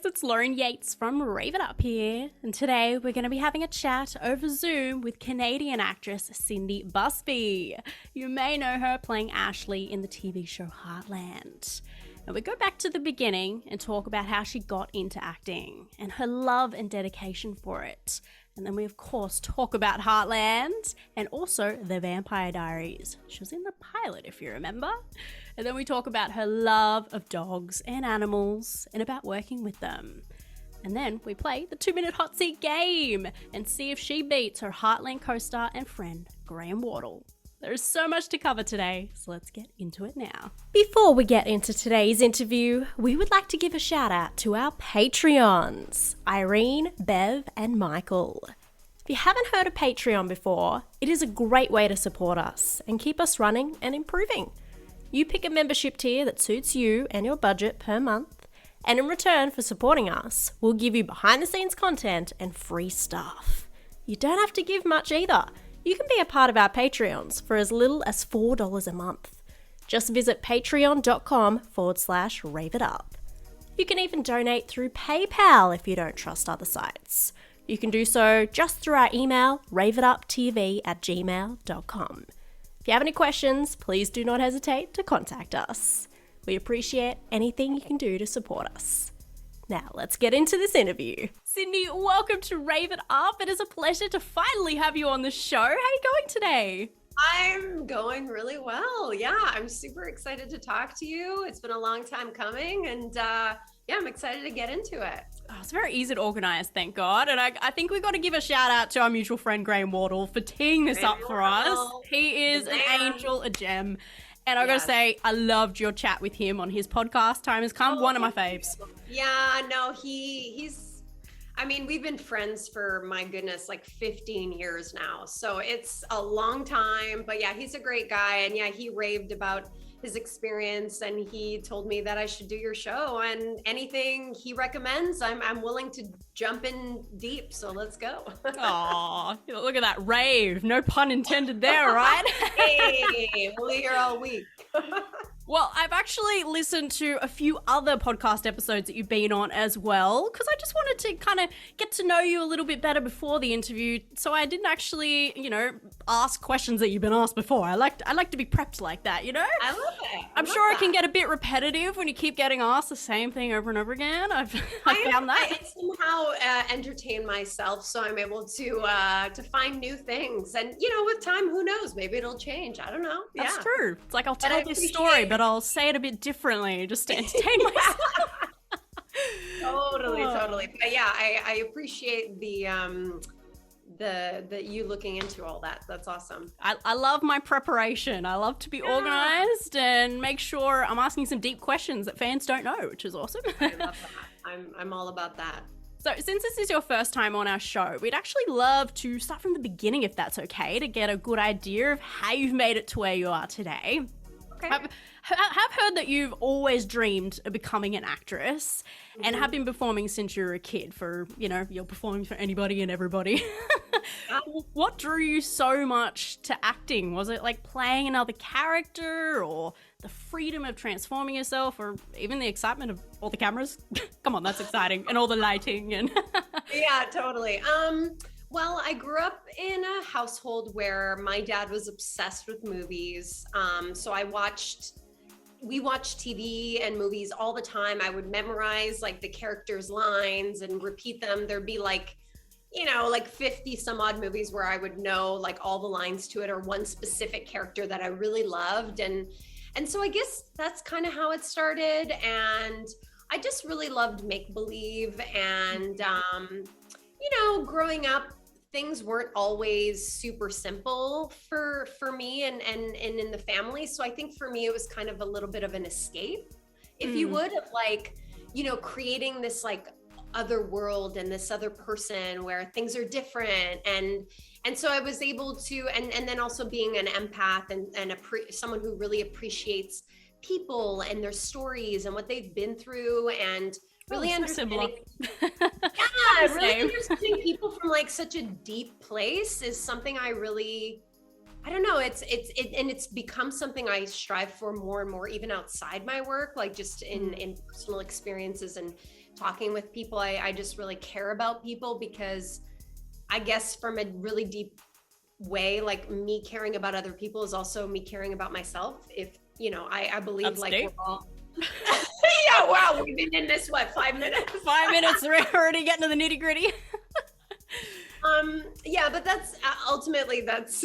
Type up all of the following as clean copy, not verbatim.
it's Lauren Yates from Rave It Up here, and today we're going to be having a chat over Zoom with Canadian actress Cindy Busby. You may know her playing Ashley in the TV show Heartland. And we go back to the beginning and talk about how she got into acting and her love and dedication for it. And then we, of course, talk about Heartland and also the Vampire Diaries. She was in the pilot, if you remember. And then we talk about her love of dogs and animals and about working with them. And then we play the 2-minute hot seat game and see if she beats her Heartland co-star and friend, Graham Wardle. There's so much to cover today, so let's get into it now. Before we get into today's interview, we would like to give a shout out to our Patreons, Irene, Bev, and Michael. If you haven't heard of Patreon before, it is a great way to support us and keep us running and improving. You pick a membership tier that suits you and your budget per month, and in return for supporting us, we'll give you behind-the-scenes content and free stuff. You don't have to give much either. You can be a part of our Patreons for as little as $4 a month. Just visit patreon.com/Rave It Up. You can even donate through PayPal if you don't trust other sites. You can do so just through our email, raveituptv@gmail.com. If you have any questions, please do not hesitate to contact us. We appreciate anything you can do to support us. Now, let's get into this interview. Cindy, welcome to Rave It Up. It is a pleasure to finally have you on the show. How are you going today? I'm going really well. Yeah, I'm super excited to talk to you. It's been a long time coming, and I'm excited to get into it. Oh, it's very easy to organise, thank God. And I think we've got to give a shout out to our mutual friend, Graham Wardle, for teeing this up for us. He is an angel, a gem. And I've got to say, I loved your chat with him on his podcast, Time Has Come, one of my faves. Yeah, no, he's, I mean, we've been friends for, my goodness, like 15 years now. So it's a long time, but yeah, he's a great guy. And yeah, he raved about his experience and he told me that I should do your show, and anything he recommends, I'm willing to jump in deep. So let's go. Aw, look at that rave. No pun intended there, right? Hey, we'll be here all week. Well, I've actually listened to a few other podcast episodes that you've been on as well, because I just wanted to kind of get to know you a little bit better before the interview. So I didn't actually, ask questions that you've been asked before. I like to be prepped like that, I love it. I'm sure it can get a bit repetitive when you keep getting asked the same thing over and over again. I found that. I somehow entertain myself, so I'm able to find new things. And, with time, who knows? Maybe it'll change. I don't know. That's true. It's like I'll tell this story, but I'll say it a bit differently just to entertain myself. Totally. But yeah, I appreciate the you looking into all that. That's awesome. I love my preparation. I love to be organized and make sure I'm asking some deep questions that fans don't know, which is awesome. I love that. I'm all about that. So since this is your first time on our show, we'd actually love to start from the beginning, if that's okay, to get a good idea of how you've made it to where you are today. Okay. I've heard that you've always dreamed of becoming an actress and have been performing since you were a kid for, you're performing for anybody and everybody. What drew you so much to acting? Was it like playing another character, or the freedom of transforming yourself, or even the excitement of all the cameras? Come on, that's exciting. And all the lighting and Yeah, totally. Well, I grew up in a household where my dad was obsessed with movies. So we watched TV and movies all the time. I would memorize like the characters' lines and repeat them. There'd be like 50 some odd movies where I would know like all the lines to it, or one specific character that I really loved. And so I guess that's kind of how it started. And I just really loved make-believe. And, growing up, things weren't always super simple for me and in the family. So I think for me, it was kind of a little bit of an escape, if you would, of like, creating this like other world and this other person where things are different. And so I was able to, and then also being an empath and someone who really appreciates people and their stories and what they've been through, and really understanding really understanding people from like such a deep place is something I don't know, it's become something I strive for more and more, even outside my work, like just in personal experiences and talking with people. I just really care about people because I guess from a really deep way, like me caring about other people is also me caring about myself. If, I believe That's like deep. we're all, yeah, wow, we've been in this, 5 minutes? 5 minutes, we're already getting to the nitty gritty. Yeah, but that's ultimately that's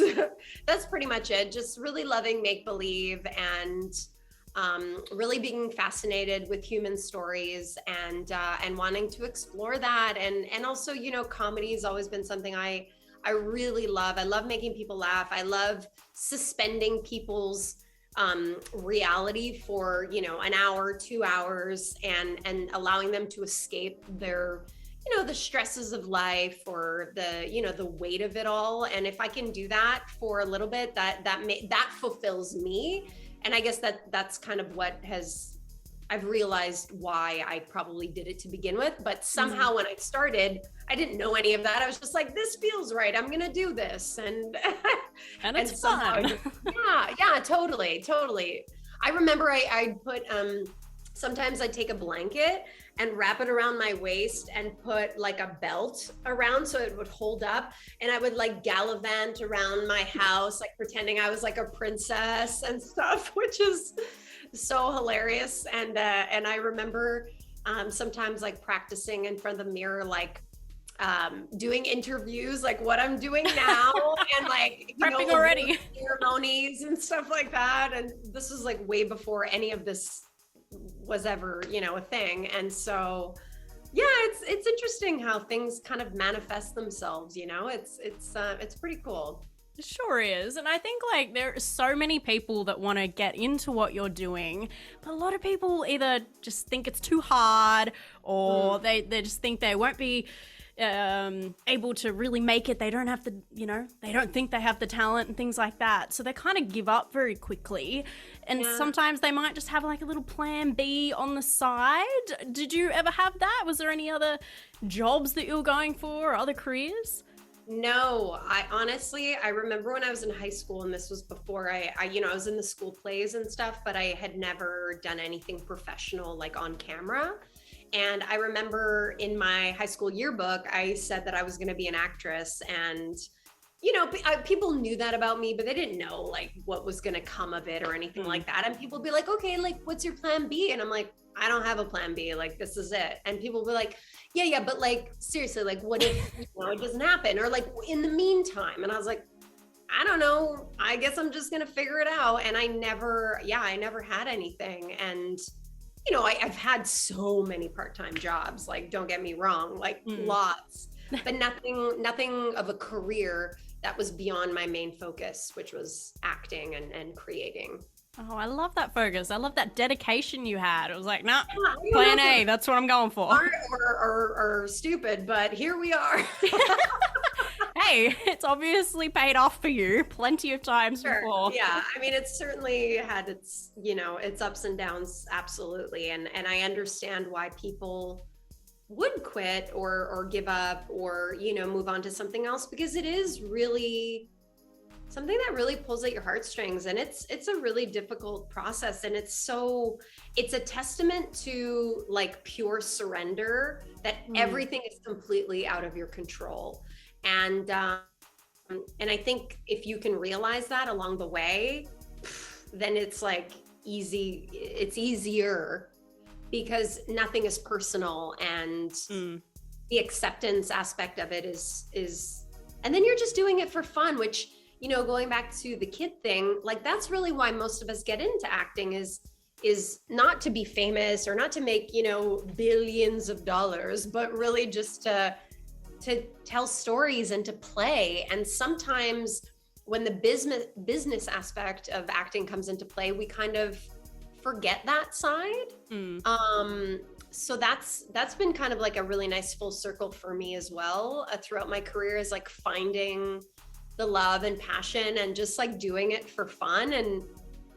pretty much it. Just really loving make believe and really being fascinated with human stories and wanting to explore that and also comedy has always been something I really love. I love making people laugh. I love suspending people's reality for an hour, 2 hours, and allowing them to escape their the stresses of life or the weight of it all. And if I can do that for a little bit, that fulfills me. And I guess that's kind of what I've realized why I probably did it to begin with. But somehow when I started, I didn't know any of that. I was just like, this feels right. I'm going to do this. And it's fun. Yeah, totally. I remember I put, sometimes I'd take a blanket and wrap it around my waist and put like a belt around so it would hold up. And I would like gallivant around my house, like pretending I was like a princess and stuff, which is so hilarious. And I remember sometimes like practicing in front of the mirror, like doing interviews, like what I'm doing now, and like prepping already, ceremonies and stuff like that. And this was like way before any of this was ever a thing. And so yeah, it's interesting how things kind of manifest themselves. It's pretty cool. It sure is. And I think like there are so many people that want to get into what you're doing, but a lot of people either just think it's too hard or they just think they won't be able to really make it. They don't have the, they don't think they have the talent and things like that. So they kind of give up very quickly. And sometimes they might just have like a little plan B on the side. Did you ever have that? Was there any other jobs that you were going for or other careers? No, I remember when I was in high school, and this was before I was in the school plays and stuff, but I had never done anything professional like on camera. And I remember in my high school yearbook, I said that I was going to be an actress, and people knew that about me, but they didn't know like what was going to come of it or anything like that. And people would be like, okay, like what's your plan B? And I'm like, I don't have a plan B. Like, this is it. And people were like, yeah, but like, seriously, like what if, it doesn't happen? Or like in the meantime. And I was like, I don't know. I guess I'm just going to figure it out. And I never had anything. And, I've had so many part-time jobs, like, don't get me wrong, like lots, but nothing of a career that was beyond my main focus, which was acting and creating. Oh, I love that focus. I love that dedication you had. It was like, nah, plan A, that's what I'm going for. Or stupid, but here we are. Hey, it's obviously paid off for you plenty of times before. Yeah, I mean, it's certainly had its, its ups and downs, absolutely. And I understand why people would quit or give up or, move on to something else, because it is really something that really pulls at your heartstrings, and it's a really difficult process. And it's a testament to like pure surrender that everything is completely out of your control. And I think if you can realize that along the way, then it's like it's easier because nothing is personal, and the acceptance aspect of it is, and then you're just doing it for fun, which, going back to the kid thing, like that's really why most of us get into acting is not to be famous or not to make, billions of dollars, but really just to tell stories and to play. And sometimes when the business aspect of acting comes into play, we kind of forget that side. So that's been kind of like a really nice full circle for me as well, throughout my career, is like finding the love and passion and just like doing it for fun. And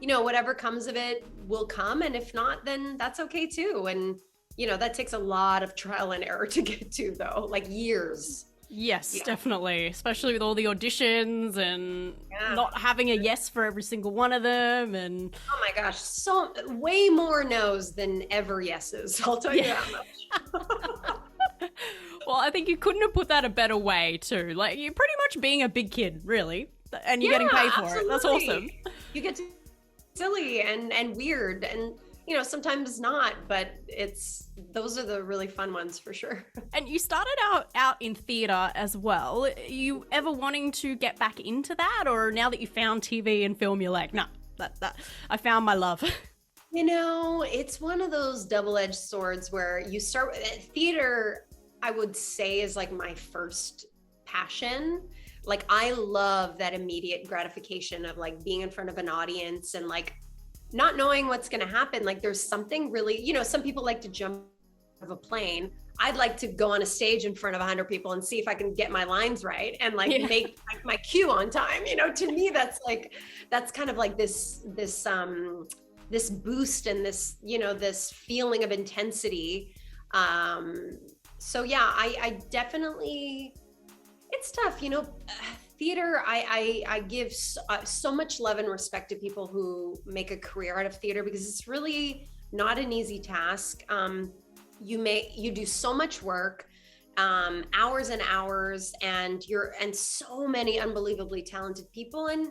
whatever comes of it will come, and if not, then that's okay too. And that takes a lot of trial and error to get to, though, like years. Yes, Yeah. definitely. Especially with all the auditions and Yeah. not having a yes for every single one of them. And Oh my gosh, so way more no's than ever yeses. I'll tell you Yeah. that much. well, I think you couldn't have put that a better way too. Like you're pretty much being a big kid, really. And you're getting paid for it. That's awesome. You get to be silly and weird and sometimes not, but those are the really fun ones for sure. And you started out in theatre as well. Are you ever wanting to get back into that, or now that you found TV and film, you're like, nah, that I found my love? It's one of those double-edged swords where you start theater, I would say, is like my first passion. Like I love that immediate gratification of like being in front of an audience and like not knowing what's going to happen. Like there's something really, some people like to jump out of a plane. I'd like to go on a stage in front of 100 people and see if I can get my lines right and like make like, my cue on time. To me, that's kind of like this boost and this, this feeling of intensity. So yeah, I definitely, it's tough, theater, I give so much love and respect to people who make a career out of theater because it's really not an easy task. You do so much work, hours and hours, and so many unbelievably talented people, and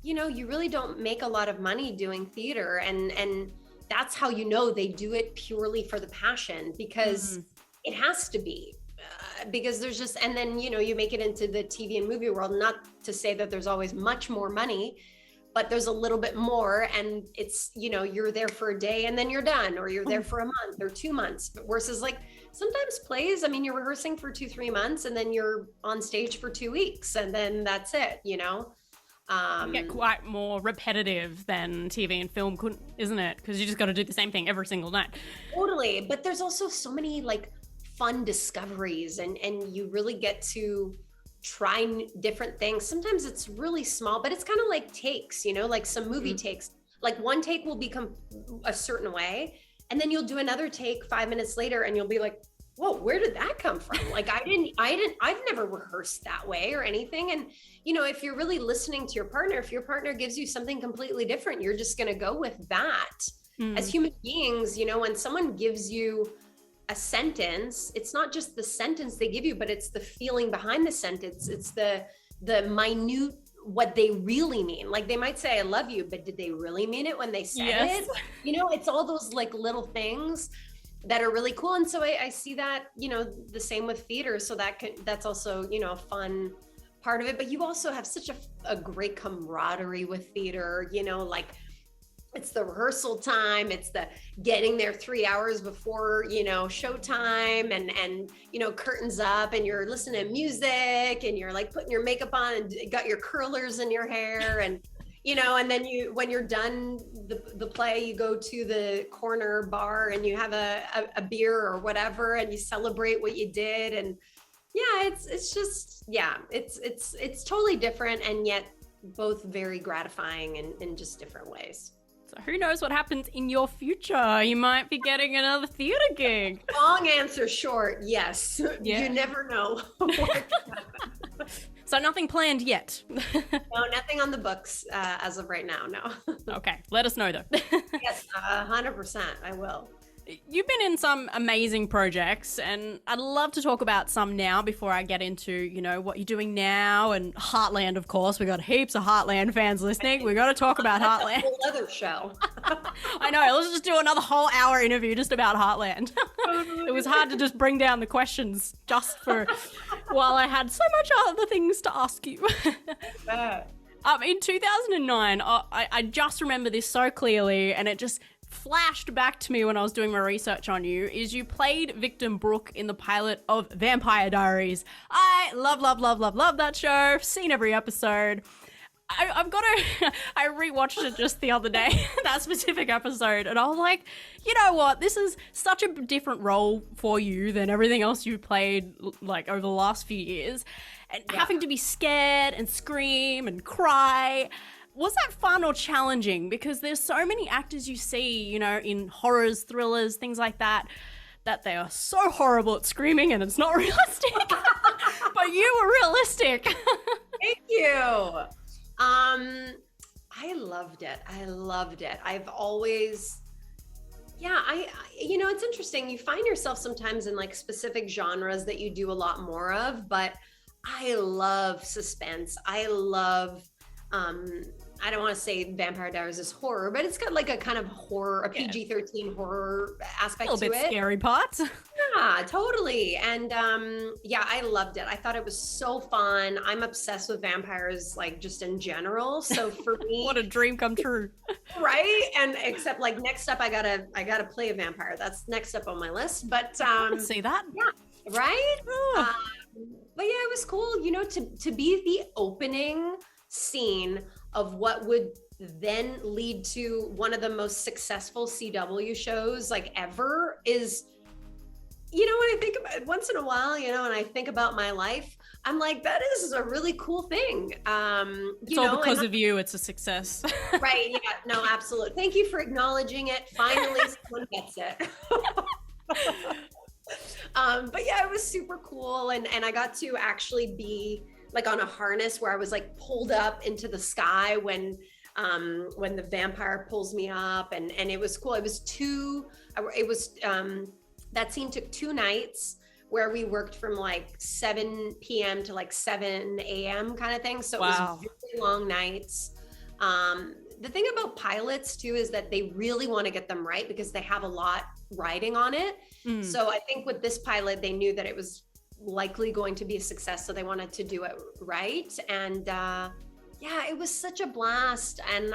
you really don't make a lot of money doing theater, and that's how they do it purely for the passion because it has to be. Because there's just, and then, you make it into the TV and movie world, not to say that there's always much more money, but there's a little bit more. And it's, you're there for a day and then you're done, or you're there for a month or 2 months. But versus like sometimes plays, you're rehearsing for 2-3 months and then you're on stage for 2 weeks and then that's it, get quite more repetitive than TV and film, isn't it? Because you just got to do the same thing every single night. Totally. But there's also so many like fun discoveries and you really get to try different things. Sometimes it's really small, but it's kind of like takes, like some movie takes, like one take will become a certain way and then you'll do another take 5 minutes later and you'll be like, whoa, where did that come from? Like I've never rehearsed that way or anything. And if you're really listening to your partner, if your partner gives you something completely different, you're just going to go with that. As human beings, when someone gives you a sentence, it's not just the sentence they give you, but it's the feeling behind the sentence. It's the minute, what they really mean. Like they might say, I love you, but did they really mean it when they said it? It's all those like little things that are really cool. And so I see that, the same with theater. So that's also, a fun part of it, but you also have such a great camaraderie with theater, like it's the rehearsal time, it's the getting there 3 hours before, showtime and curtains up and you're listening to music and you're like putting your makeup on and got your curlers in your hair and, and then when you're done the play, you go to the corner bar and you have a beer or whatever and you celebrate what you did. And yeah, it's just, yeah, it's totally different and yet both very gratifying in just different ways. So who knows what happens in your future? You might be getting another theater gig. Long answer short, yes. Yeah. You never know. So nothing planned yet? No, nothing on the books as of right now, no. Okay, let us know though. Yes, 100%, I will. You've been in some amazing projects, and I'd love to talk about some now before I get into, what you're doing now, and Heartland, of course. We got heaps of Heartland fans listening. We got to talk about Heartland. A whole other show. I know. Let's just do another whole hour interview just about Heartland. It was hard to just bring down the questions just for while I had so much other things to ask you. In 2009, I just remember this so clearly, and it just flashed back to me when I was doing my research on you, is you played Victim Brooke in the pilot of Vampire Diaries. I love that show. Seen every episode. I rewatched it just the other day, that specific episode, and I was like, you know what? This is such a different role for you than everything else you've played like over the last few years. And having to be scared and scream and cry. Was that fun or challenging? Because there's so many actors you see, in horrors, thrillers, things like that, that they are so horrible at screaming and it's not realistic. But But you were realistic. Thank you. I loved it. I've always, it's interesting. You find yourself sometimes in like specific genres that you do a lot more of, but I love suspense. I love, I don't want to say Vampire Diaries is horror, but it's got like a kind of horror, a PG-13 horror aspect to it. A little bit scary parts. Yeah, totally. And I loved it. I thought it was so fun. I'm obsessed with vampires, like just in general. So for me, what a dream come true. Right? And except like next up, I gotta play a vampire. That's next up on my list. But see that? Yeah, right? But yeah, it was cool, to be the opening scene of what would then lead to one of the most successful CW shows like ever is, when I think about it once in a while, and I think about my life, I'm like, that is a really cool thing. It's all because of you. It's a success. Right. Yeah, no, absolutely. Thank you for acknowledging it. Finally, someone gets it. But yeah, it was super cool. And I got to actually be like on a harness where I was like pulled up into the sky when the vampire pulls me up, and it was cool. That scene took 2 nights where we worked from like 7 p.m. to like 7 a.m. kind of thing. So it was very long nights. The thing about pilots too is that they really want to get them right because they have a lot riding on it. So I think with this pilot, they knew that it was likely going to be a success, so they wanted to do it right. And it was such a blast. And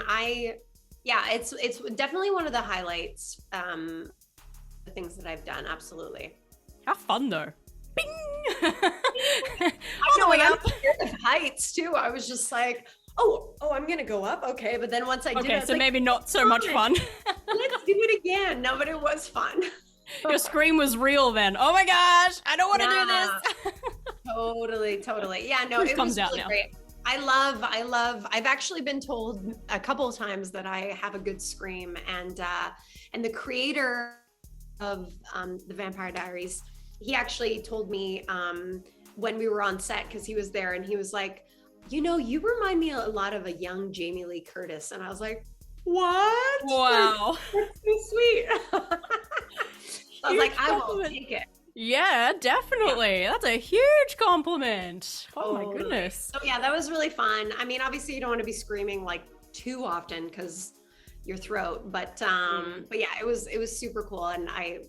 it's definitely one of the highlights, the things that I've done. Absolutely. Have fun though. Bing! I know, and I'm scared of heights too. I was just like, oh, I'm gonna go up. Okay, but then once I did it, so like, maybe not so much fun. Let's do it again. No, but it was fun. Your scream was real then. Oh my gosh, I don't want to do this. Totally. Yeah, no, it was really great. I've actually been told a couple of times that I have a good scream, and the creator of the Vampire Diaries, he actually told me when we were on set, because he was there, and he was like, you remind me a lot of a young Jamie Lee Curtis. And I was like, what? Wow. That's so sweet. I was like, I will take it. Yeah, definitely. Yeah. That's a huge compliment. Oh my goodness. So yeah, that was really fun. I mean, obviously you don't want to be screaming like too often because your throat, but yeah, it was super cool. And I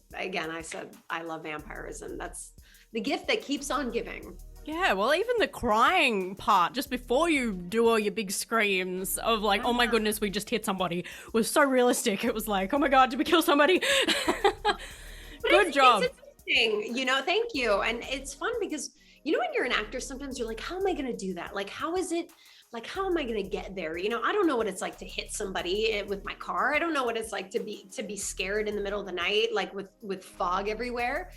said I love vampires, and that's the gift that keeps on giving. Yeah, well, even the crying part just before you do all your big screams of like, oh my goodness, we just hit somebody, was so realistic. It was like, oh my God, did we kill somebody? Good job. It's interesting, thank you. And it's fun because, when you're an actor, sometimes you're like, how am I going to do that? Like, how is it? Like, how am I going to get there? I don't know what it's like to hit somebody with my car. I don't know what it's like to be scared in the middle of the night, like with fog everywhere.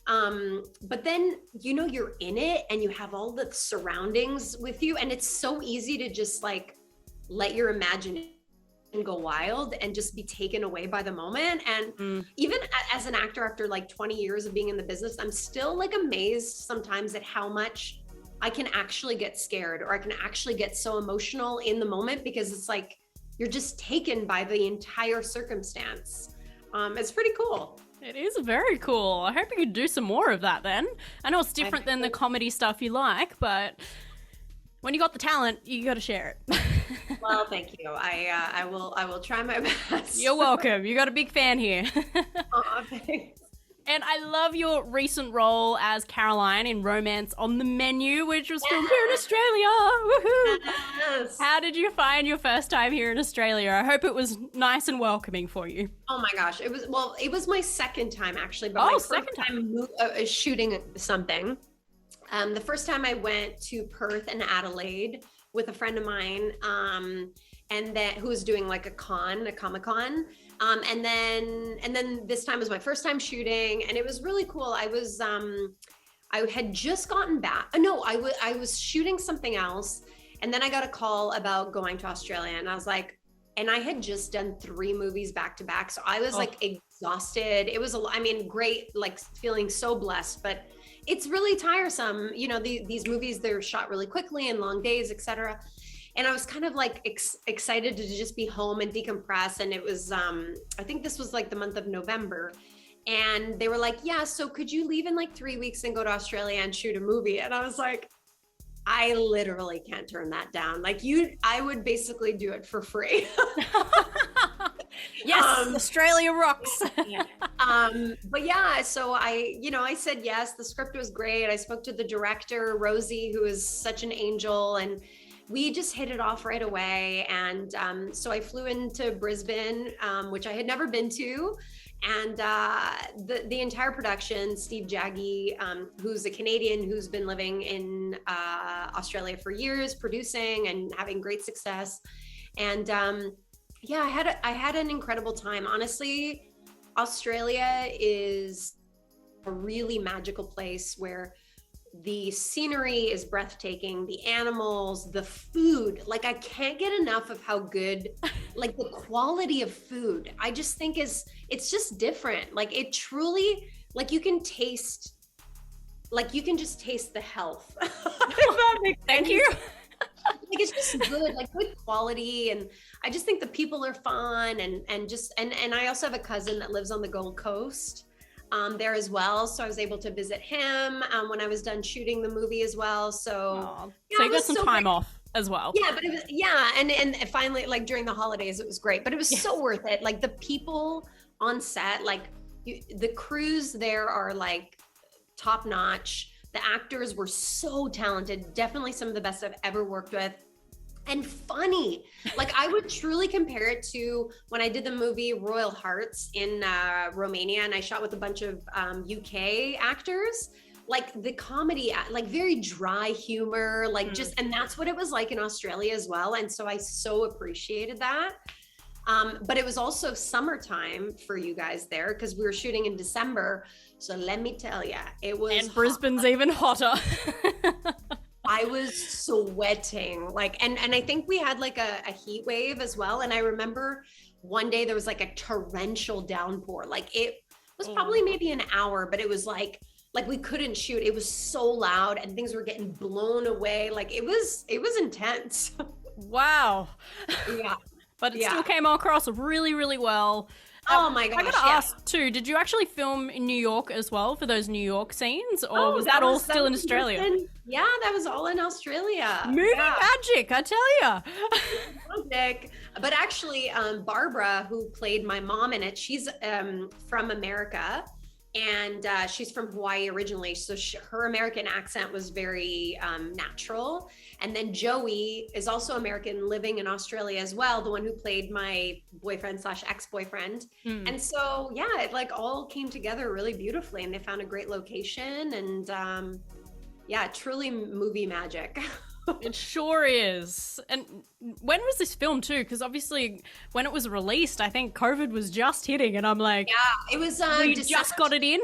But then, you're in it and you have all the surroundings with you, and it's so easy to just like let your imagination go wild and just be taken away by the moment. And even as an actor, after like 20 years of being in the business, I'm still like amazed sometimes at how much I can actually get scared, or I can actually get so emotional in the moment, because it's like you're just taken by the entire circumstance. It's pretty cool. It is very cool. I hope you could do some more of that then. I know it's different than the comedy stuff you like, but when you got the talent, you got to share it. Well, thank you. I will try my best. You're welcome. You got a big fan here. Aw, thanks. And I love your recent role as Caroline in Romance on the Menu, which was filmed here in Australia. Woohoo! Yes. How did you find your first time here in Australia? I hope it was nice and welcoming for you. Oh my gosh, it was my second time actually, but my first time shooting something. The first time I went to Perth and Adelaide with a friend of mine, and then who was doing like a Comic-Con. And then this time was my first time shooting, and it was really cool. I had just gotten back. No, I was shooting something else, and then I got a call about going to Australia, and I was like, and I had just done 3 movies back to back. So I was like exhausted. It was, I mean, great, like feeling so blessed, but it's really tiresome. You know, these movies, they're shot really quickly and long days, etc. And I was kind of like excited to just be home and decompress. And it was, I think this was like the month of November. And they were like, yeah, so could you leave in like 3 weeks and go to Australia and shoot a movie? And I was like, I literally can't turn that down. Like I would basically do it for free. Yes, Australia rocks. But yeah, so I said yes. The script was great. I spoke to the director, Rosie, who is such an angel, and we just hit it off right away. And so I flew into Brisbane, which I had never been to. And the entire production, Steve Jaggi, who's a Canadian who's been living in Australia for years, producing and having great success. And yeah, I had an incredible time. Honestly, Australia is a really magical place where the scenery is breathtaking, the animals, the food. Like I can't get enough of how good, like the quality of food, I just think it's just different. Like it truly, like you can just taste the health. If that makes sense. Thank you. Like it's just good, like good quality, and I just think the people are fun, and I also have a cousin that lives on the Gold Coast there as well, so I was able to visit him when I was done shooting the movie as well. So so you got some time off as well. Yeah, but it was and finally, like during the holidays, it was great, but it was so worth it. Like the people on set, like the crews there are like top notch. The actors were so talented, definitely some of the best I've ever worked with, and funny. Like I would truly compare it to when I did the movie Royal Hearts in Romania, and I shot with a bunch of UK actors. Like the comedy, like very dry humor, like and that's what it was like in Australia as well. And so I so appreciated that. But it was also summertime for you guys there because we were shooting in December. So let me tell you, it was And Brisbane's even hotter. I was sweating, like, and I think we had like a heat wave as well. And I remember one day there was like a torrential downpour. Like it was probably maybe an hour, but it was like we couldn't shoot. It was so loud and things were getting blown away. Like it was intense. Wow. Yeah. But it still came across really, really well. Oh my gosh. I gotta ask too, did you actually film in New York as well for those New York scenes? Or was that all still in Australia? Yeah, that was all in Australia. Movie magic, I tell ya. Magic. But actually, Barbara, who played my mom in it, she's from America. And she's from Hawaii originally, so her American accent was very natural. And then Joey is also American, living in Australia as well, the one who played my boyfriend / ex-boyfriend. And so, yeah, it like all came together really beautifully, and they found a great location, and yeah, truly movie magic. It sure is. And when was this film too? Because obviously when it was released, I think COVID was just hitting, and I'm like, yeah, it was we just got it in.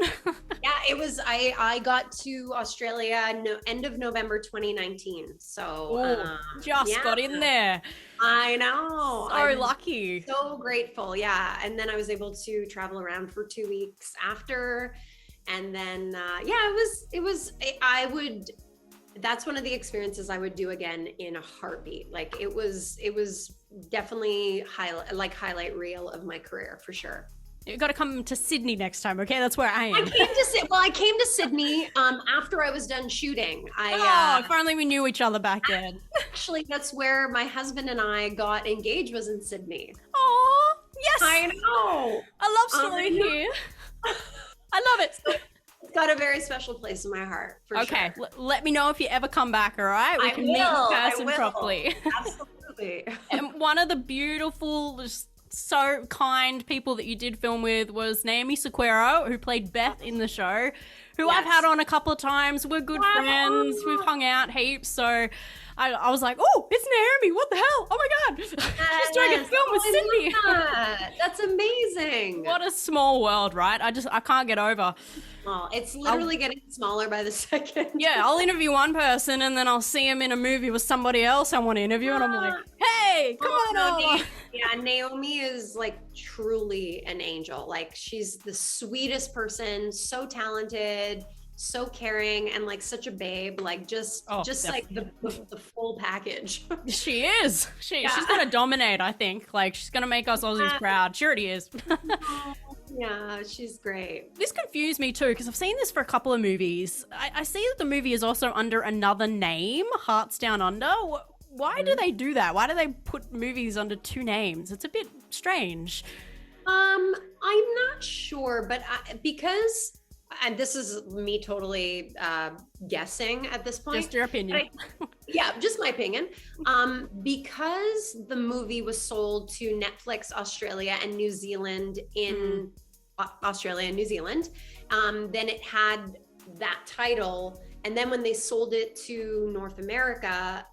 Yeah, it was. I got to Australia end of November 2019. So got in there. I know. So lucky. So grateful. Yeah, and then I was able to travel around for 2 weeks after, and then that's one of the experiences I would do again in a heartbeat. Like it was definitely highlight reel of my career for sure. You got to come to Sydney next time, okay? That's where I am. I came to Sydney after I was done shooting. If only we knew each other back then. Actually, that's where my husband and I got engaged, was in Sydney. Oh, yes. I know. A love story here. I love it. It's got a very special place in my heart, for sure. Okay, let me know if you ever come back, all right? We can meet in person properly. Absolutely. And one of the beautiful, just so kind people that you did film with was Naomi Sequeiro, who played Beth in the show, who I've had on a couple of times. We're good friends. We've hung out heaps. So I was like, oh, it's Naomi. What the hell? Oh, my God. She's doing a film with Cindy. That's amazing. What a small world, right? I can't get over Well, it's literally getting smaller by the second. Yeah, I'll interview one person and then I'll see him in a movie with somebody else I want to interview, and I'm like, hey, come on over. Yeah, Naomi is like truly an angel. Like, she's the sweetest person, so talented, so caring, and like such a babe. Like, just like the full package. She is. She's gonna dominate, I think. Like, she's gonna make us Aussies proud. She already is. Yeah, she's great. This confused me too, because I've seen this for a couple of movies. I see that the movie is also under another name, Hearts Down Under. Why do they do that? Why do they put movies under two names? It's a bit strange. I'm not sure, but because, and this is me totally guessing at this point. Just your opinion. Yeah, just my opinion. Because the movie was sold to Netflix Australia and New Zealand in Australia and New Zealand, then it had that title. And then when they sold it to North America,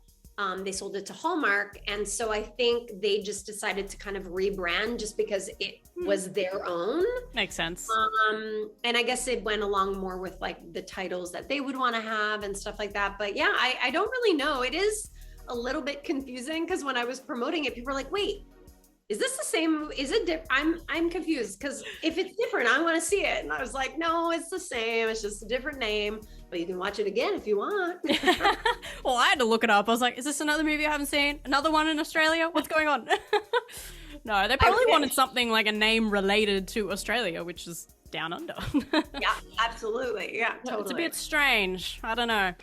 they sold it to Hallmark. And so I think they just decided to kind of rebrand just because it was their own. Makes sense. And I guess it went along more with like the titles that they would want to have and stuff like that. But yeah, I don't really know. It is a little bit confusing because when I was promoting it, people were like, wait, is this the same? Is it different? I'm confused because if it's different, I want to see it. And I was like, no, it's the same. It's just a different name, but you can watch it again if you want. Well, I had to look it up. I was like, is this another movie I haven't seen? Another one in Australia? What's going on? No, they probably wanted something like a name related to Australia, which is Down Under. Yeah, absolutely. Yeah, totally. It's a bit strange. I don't know.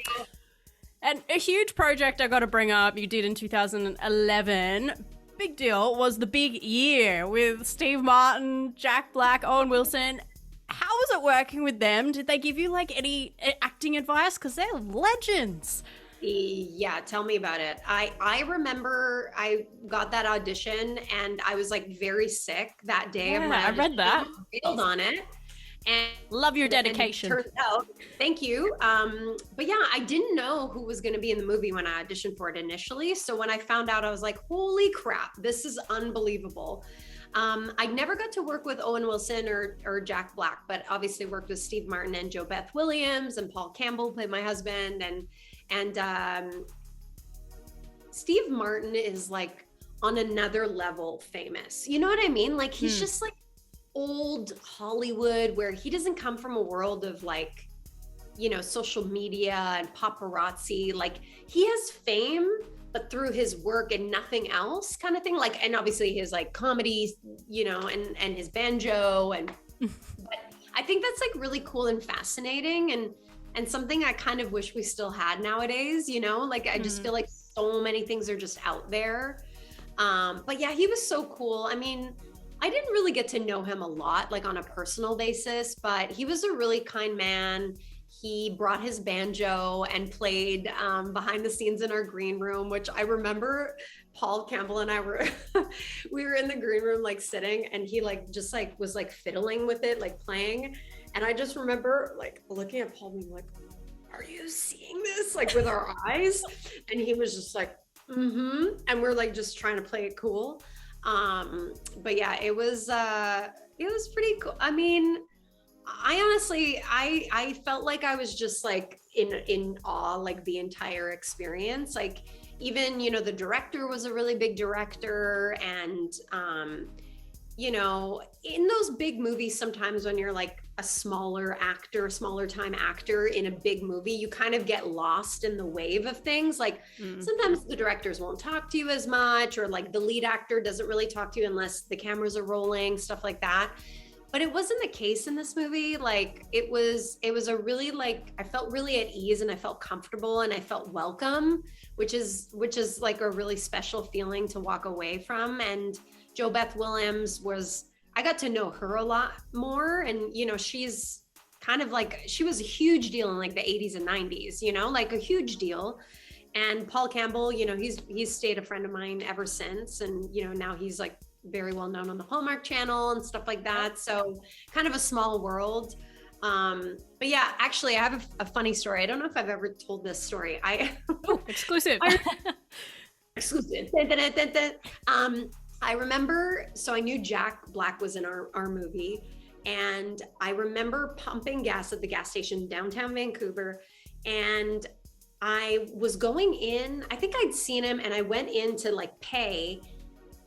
And a huge project I got to bring up you did in 2011, big deal, was The Big Year with Steve Martin, Jack Black, Owen Wilson. How was it working with them? Did they give you like any acting advice? Because they're legends. Yeah, tell me about it. I remember I got that audition and I was like very sick that day. Yeah, I read that. Failed on it. And love your dedication. Turns out, thank you. But yeah, I didn't know who was going to be in the movie when I auditioned for it initially. So when I found out, I was like, holy crap, this is unbelievable. I never got to work with Owen Wilson or Jack Black, but obviously worked with Steve Martin and JoBeth Williams, and Paul Campbell played my husband. And Steve Martin is like on another level famous. You know what I mean? Like he's just like old Hollywood, where he doesn't come from a world of like, you know, social media and paparazzi. Like he has fame, but through his work and nothing else, kind of thing. Like, and obviously his like comedy, you know, and his banjo, and but I think that's like really cool and fascinating, and something I kind of wish we still had nowadays, you know, like I just feel like so many things are just out there. But yeah, he was so cool. I mean, I didn't really get to know him a lot, like on a personal basis, but he was a really kind man. He brought his banjo and played behind the scenes in our green room, which I remember Paul Campbell and I were, we were in the green room, like sitting, and he like, just like was like fiddling with it, like playing. And I just remember like looking at Paul being like, are you seeing this? Like with our eyes. And he was just like, and we're like, just trying to play it cool. But yeah, it was pretty cool. I mean, I honestly, I felt like I was just like in awe, like the entire experience. Like even, you know, the director was a really big director, and, you know, in those big movies, sometimes when you're like a smaller actor, smaller time actor in a big movie, you kind of get lost in the wave of things. Like sometimes the directors won't talk to you as much, or like the lead actor doesn't really talk to you unless the cameras are rolling, stuff like that. But it wasn't the case in this movie. Like it was a really, like, I felt really at ease, and I felt comfortable, and I felt welcome, which is like a really special feeling to walk away from. And JoBeth Williams I got to know her a lot more. And, you know, she's kind of like, she was a huge deal in like the 80s and 90s, you know, like a huge deal. And Paul Campbell, you know, he's stayed a friend of mine ever since. And, you know, now he's like very well known on the Hallmark Channel and stuff like that. So kind of a small world. But yeah, actually I have a funny story. I don't know if I've ever told this story. Exclusive. Exclusive. I remember, so I knew Jack Black was in our movie, And I remember pumping gas at the gas station downtown Vancouver, and I was going in, I think I'd seen him, and I went in to like pay.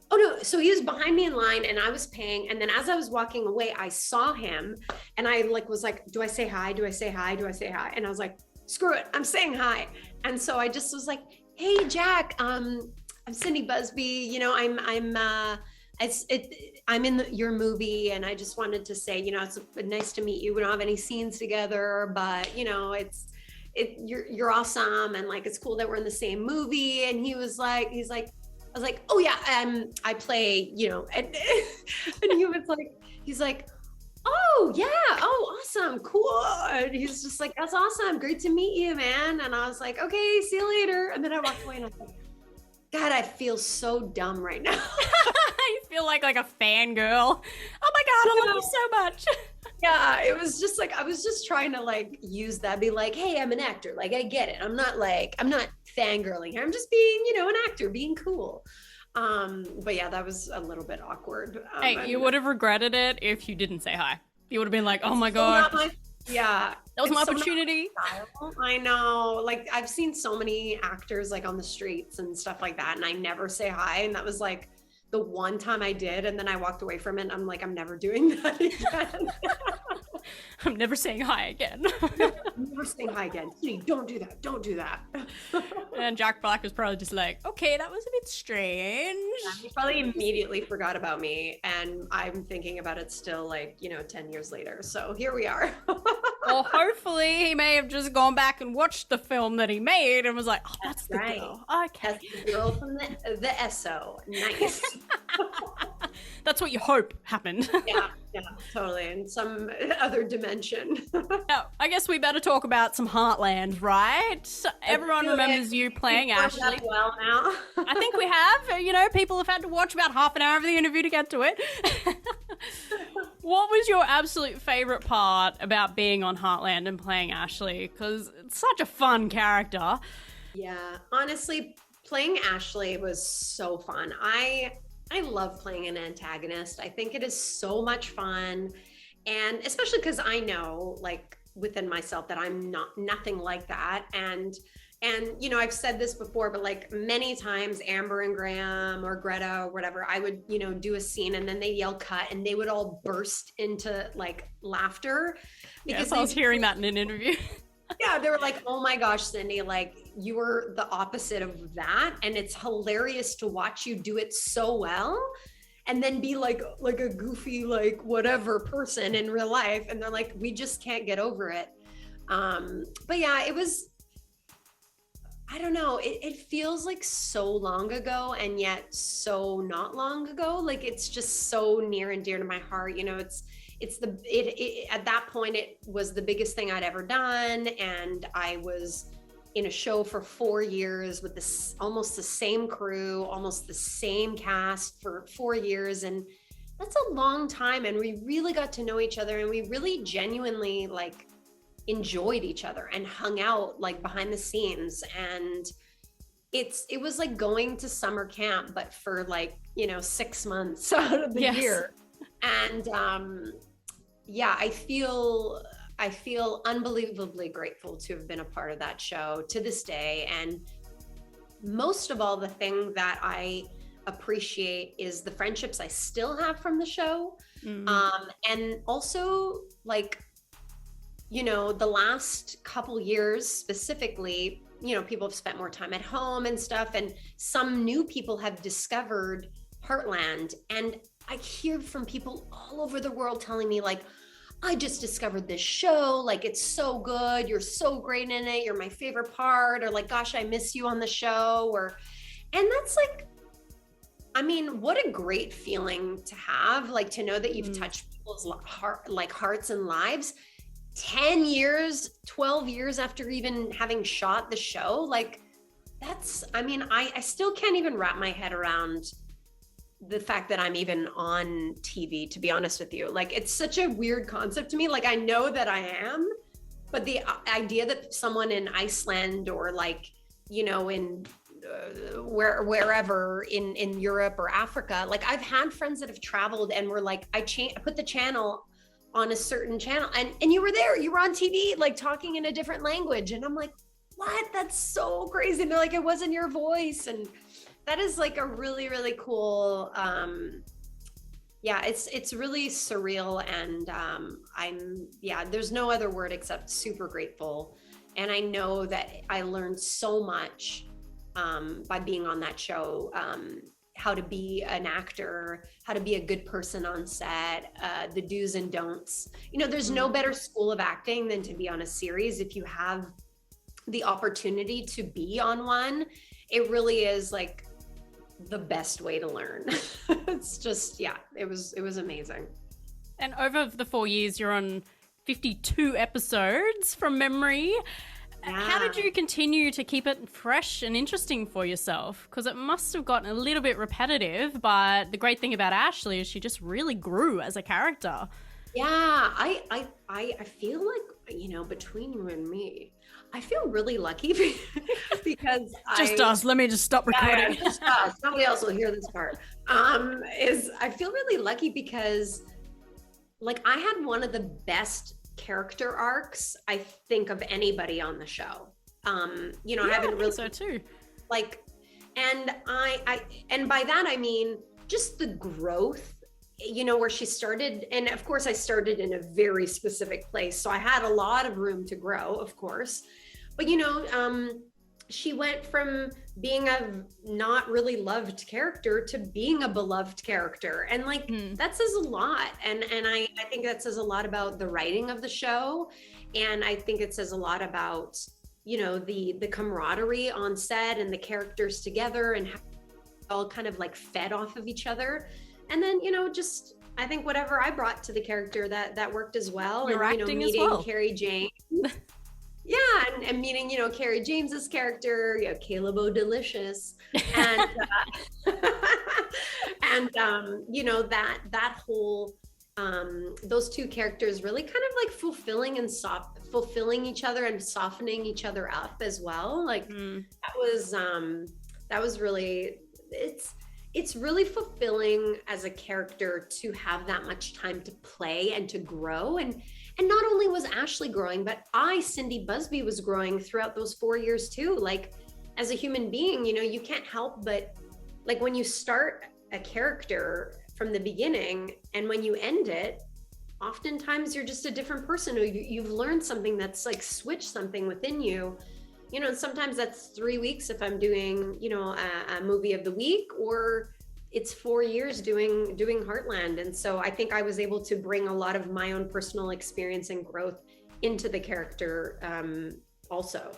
Oh no, so he was behind me in line and I was paying. And then as I was walking away, I saw him and I like was like, do I say hi? Do I say hi? Do I say hi? And I was like, screw it, I'm saying hi. And so I just was like, hey Jack, I'm Cindy Busby, you know, I'm in your movie, and I just wanted to say, you know, it's nice to meet you. We don't have any scenes together, but you know, you're awesome, and like it's cool that we're in the same movie. And he's like, I was like, oh yeah, I play, you know, and he was like, he's like, oh yeah, oh awesome, cool. And he's just like, that's awesome, great to meet you, man. And I was like, okay, see you later. And then I walked away and I was like, God, I feel so dumb right now. You feel like a fangirl. Oh my God, I love you so much. Yeah, it was just like, I was just trying to like use that, be like, hey, I'm an actor. Like, I get it. I'm not fangirling here. I'm just being, you know, an actor, being cool. But yeah, that was a little bit awkward. Hey, you would have regretted it if you didn't say hi. You would have been like, oh my God. Yeah. That was my opportunity. I know. Like, I've seen so many actors like on the streets and stuff like that, and I never say hi. And that was like the one time I did, and then I walked away from it. And I'm like, I'm never doing that again. I'm never saying hi again. I'm never saying hi again. Don't do that. Don't do that. And Jack Black was probably just like, okay, that was a bit strange. Yeah, he probably immediately forgot about me, and I'm thinking about it still, like, you know, 10 years later. So here we are. Well, hopefully he may have just gone back and watched the film that he made and was like, oh, that's the right. girl. Okay. That's the girl from the SO. Nice. That's what you hope happened. Yeah, totally. In some other dimension. Now, I guess we better talk about some Heartland, right? Everyone remembers you playing Ashley. Well now. I think we have. You know, people have had to watch about half an hour of the interview to get to it. What was your absolute favorite part about being on Heartland and playing Ashley? Because it's such a fun character. Yeah, honestly, playing Ashley was so fun. I love playing an antagonist. I think it is so much fun. And especially because I know, like, within myself that I'm nothing like that. And you know, I've said this before, but like many times Amber and Graham or Greta or whatever, I would, you know, do a scene and then they yell cut and they would all burst into like laughter. Because I was hearing that in an interview. Yeah, they were like, oh my gosh, Cindy, like you were the opposite of that. And it's hilarious to watch you do it so well and then be like a goofy, like whatever person in real life. And they're like, we just can't get over it. But yeah, it was, I don't know, it feels like so long ago and yet so not long ago. Like it's just so near and dear to my heart. You know, at that point, it was the biggest thing I'd ever done. And I was in a show for 4 years with this almost the same crew, almost the same cast for 4 years. And that's a long time. And we really got to know each other and we really genuinely like enjoyed each other and hung out like behind the scenes. And it was like going to summer camp, but for like, you know, 6 months out of the year. And yeah, I feel unbelievably grateful to have been a part of that show to this day. And most of all, the thing that I appreciate is the friendships I still have from the show. And also like, you know, the last couple years specifically, you know, people have spent more time at home and stuff. And some new people have discovered Heartland. And I hear from people all over the world telling me like, I just discovered this show. Like, it's so good. You're so great in it. You're my favorite part. Or like, gosh, I miss you on the show. And that's like, I mean, what a great feeling to have, like to know that you've touched people's hearts and lives 10 years, 12 years after even having shot the show. Like that's, I mean, I still can't even wrap my head around the fact that I'm even on TV, to be honest with you. Like, it's such a weird concept to me. Like, I know that I am, but the idea that someone in Iceland or like, you know, in wherever in Europe or Africa, like I've had friends that have traveled and were like, I put the channel on a certain channel, and you were there, you were on TV, like talking in a different language. And I'm like, what? That's so crazy. And they're like, it wasn't your voice. And that is like a really, really cool, yeah, it's really surreal. And there's no other word except super grateful. And I know that I learned so much by being on that show, how to be an actor, how to be a good person on set, the do's and don'ts. You know, there's no better school of acting than to be on a series. If you have the opportunity to be on one, it really is like the best way to learn. It's just, yeah, it was amazing. And over the 4 years, you're on 52 episodes from memory. Yeah. How did you continue to keep it fresh and interesting for yourself? Because it must have gotten a little bit repetitive, but the great thing about Ashley is she just really grew as a character. Yeah, I feel like, you know, between you and me, I feel really lucky because just us. Let me just stop recording. Yeah, just us. Nobody else will hear this part. I feel really lucky because, like, I had one of the best character arcs I think of anybody on the show. You know, I haven't really so too. Like, and and by that I mean just the growth. You know, where she started, and of course I started in a very specific place, so I had a lot of room to grow, of course. But you know, she went from being a not really loved character to being a beloved character, and like that says a lot. And I think that says a lot about the writing of the show, and I think it says a lot about, you know, the camaraderie on set and the characters together, and how all kind of like fed off of each other. And then, you know, just, I think whatever I brought to the character that worked as well. You're and, you know, acting meeting as well. Carrie James. Yeah. And meeting, you know, Carrie James's character, you know, Caleb O'Delicious. And, you know, that whole, those two characters really kind of like fulfilling each other and softening each other up as well. Like that was really, it's really fulfilling as a character to have that much time to play and to grow. And not only was Ashley growing, but Cindy Busby, was growing throughout those 4 years too. Like, as a human being, you know, you can't help but, like, when you start a character from the beginning and when you end it, oftentimes you're just a different person, or you've learned something that's like switched something within you. You know, sometimes that's 3 weeks if I'm doing, you know, a movie of the week, or it's 4 years doing Heartland. And so I think I was able to bring a lot of my own personal experience and growth into the character also.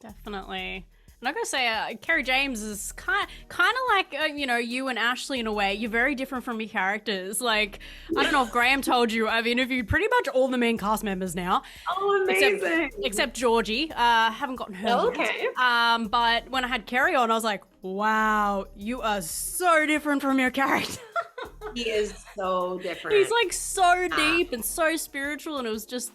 Definitely. And I gotta say, Carrie James is kind of like, you know, you and Ashley in a way. You're very different from your characters. Like, I don't know if Graham told you, I've interviewed pretty much all the main cast members now. Oh, amazing. Except Georgie. Haven't gotten her yet. But when I had Carrie on, I was like, wow, you are so different from your character. He is so different. He's like so deep and so spiritual, and it was just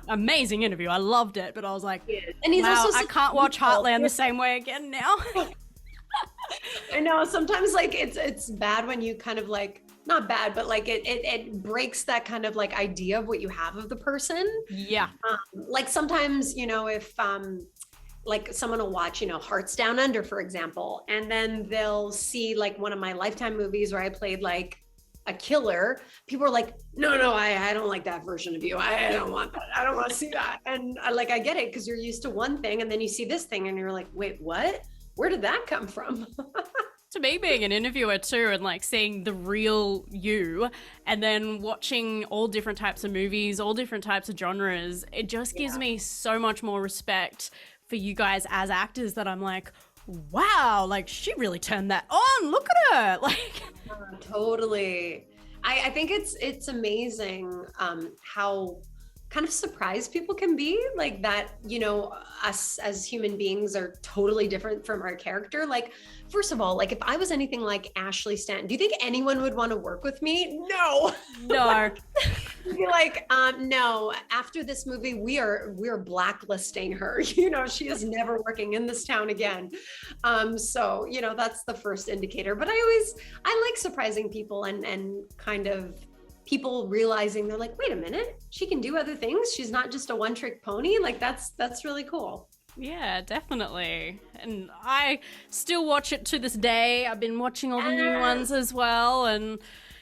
amazing interview. I loved it, but I was like, and he's wow, also I can't watch Heartland the same way again now. I know, sometimes like it's bad when you kind of like, not bad, but like it breaks that kind of like idea of what you have of the person. Yeah. Like sometimes, you know, if like someone will watch, you know, Hearts Down Under, for example, and then they'll see like one of my Lifetime movies where I played like a killer. People are like, no, I don't like that version of you. I don't want that. I don't want to see that. And I get it, because you're used to one thing and then you see this thing and you're like, wait, what? Where did that come from? To me, being an interviewer too, and like seeing the real you, and then watching all different types of movies, all different types of genres, it just gives me so much more respect for you guys as actors, that I'm like, wow, like she really turned that on. Look at her. Like, totally. I think it's amazing how kind of surprised people can be, like that, you know, us as human beings are totally different from our character. Like, first of all, like if I was anything like Ashley Stanton, do you think anyone would want to work with me? No. Be like, no, after this movie, we are blacklisting her. You know, she is never working in this town again. So, you know, that's the first indicator. But I like surprising people and kind of people realizing they're like, wait a minute, she can do other things. She's not just a one-trick pony. Like that's really cool. Yeah, definitely. And I still watch it to this day. I've been watching all the new ones as well. And,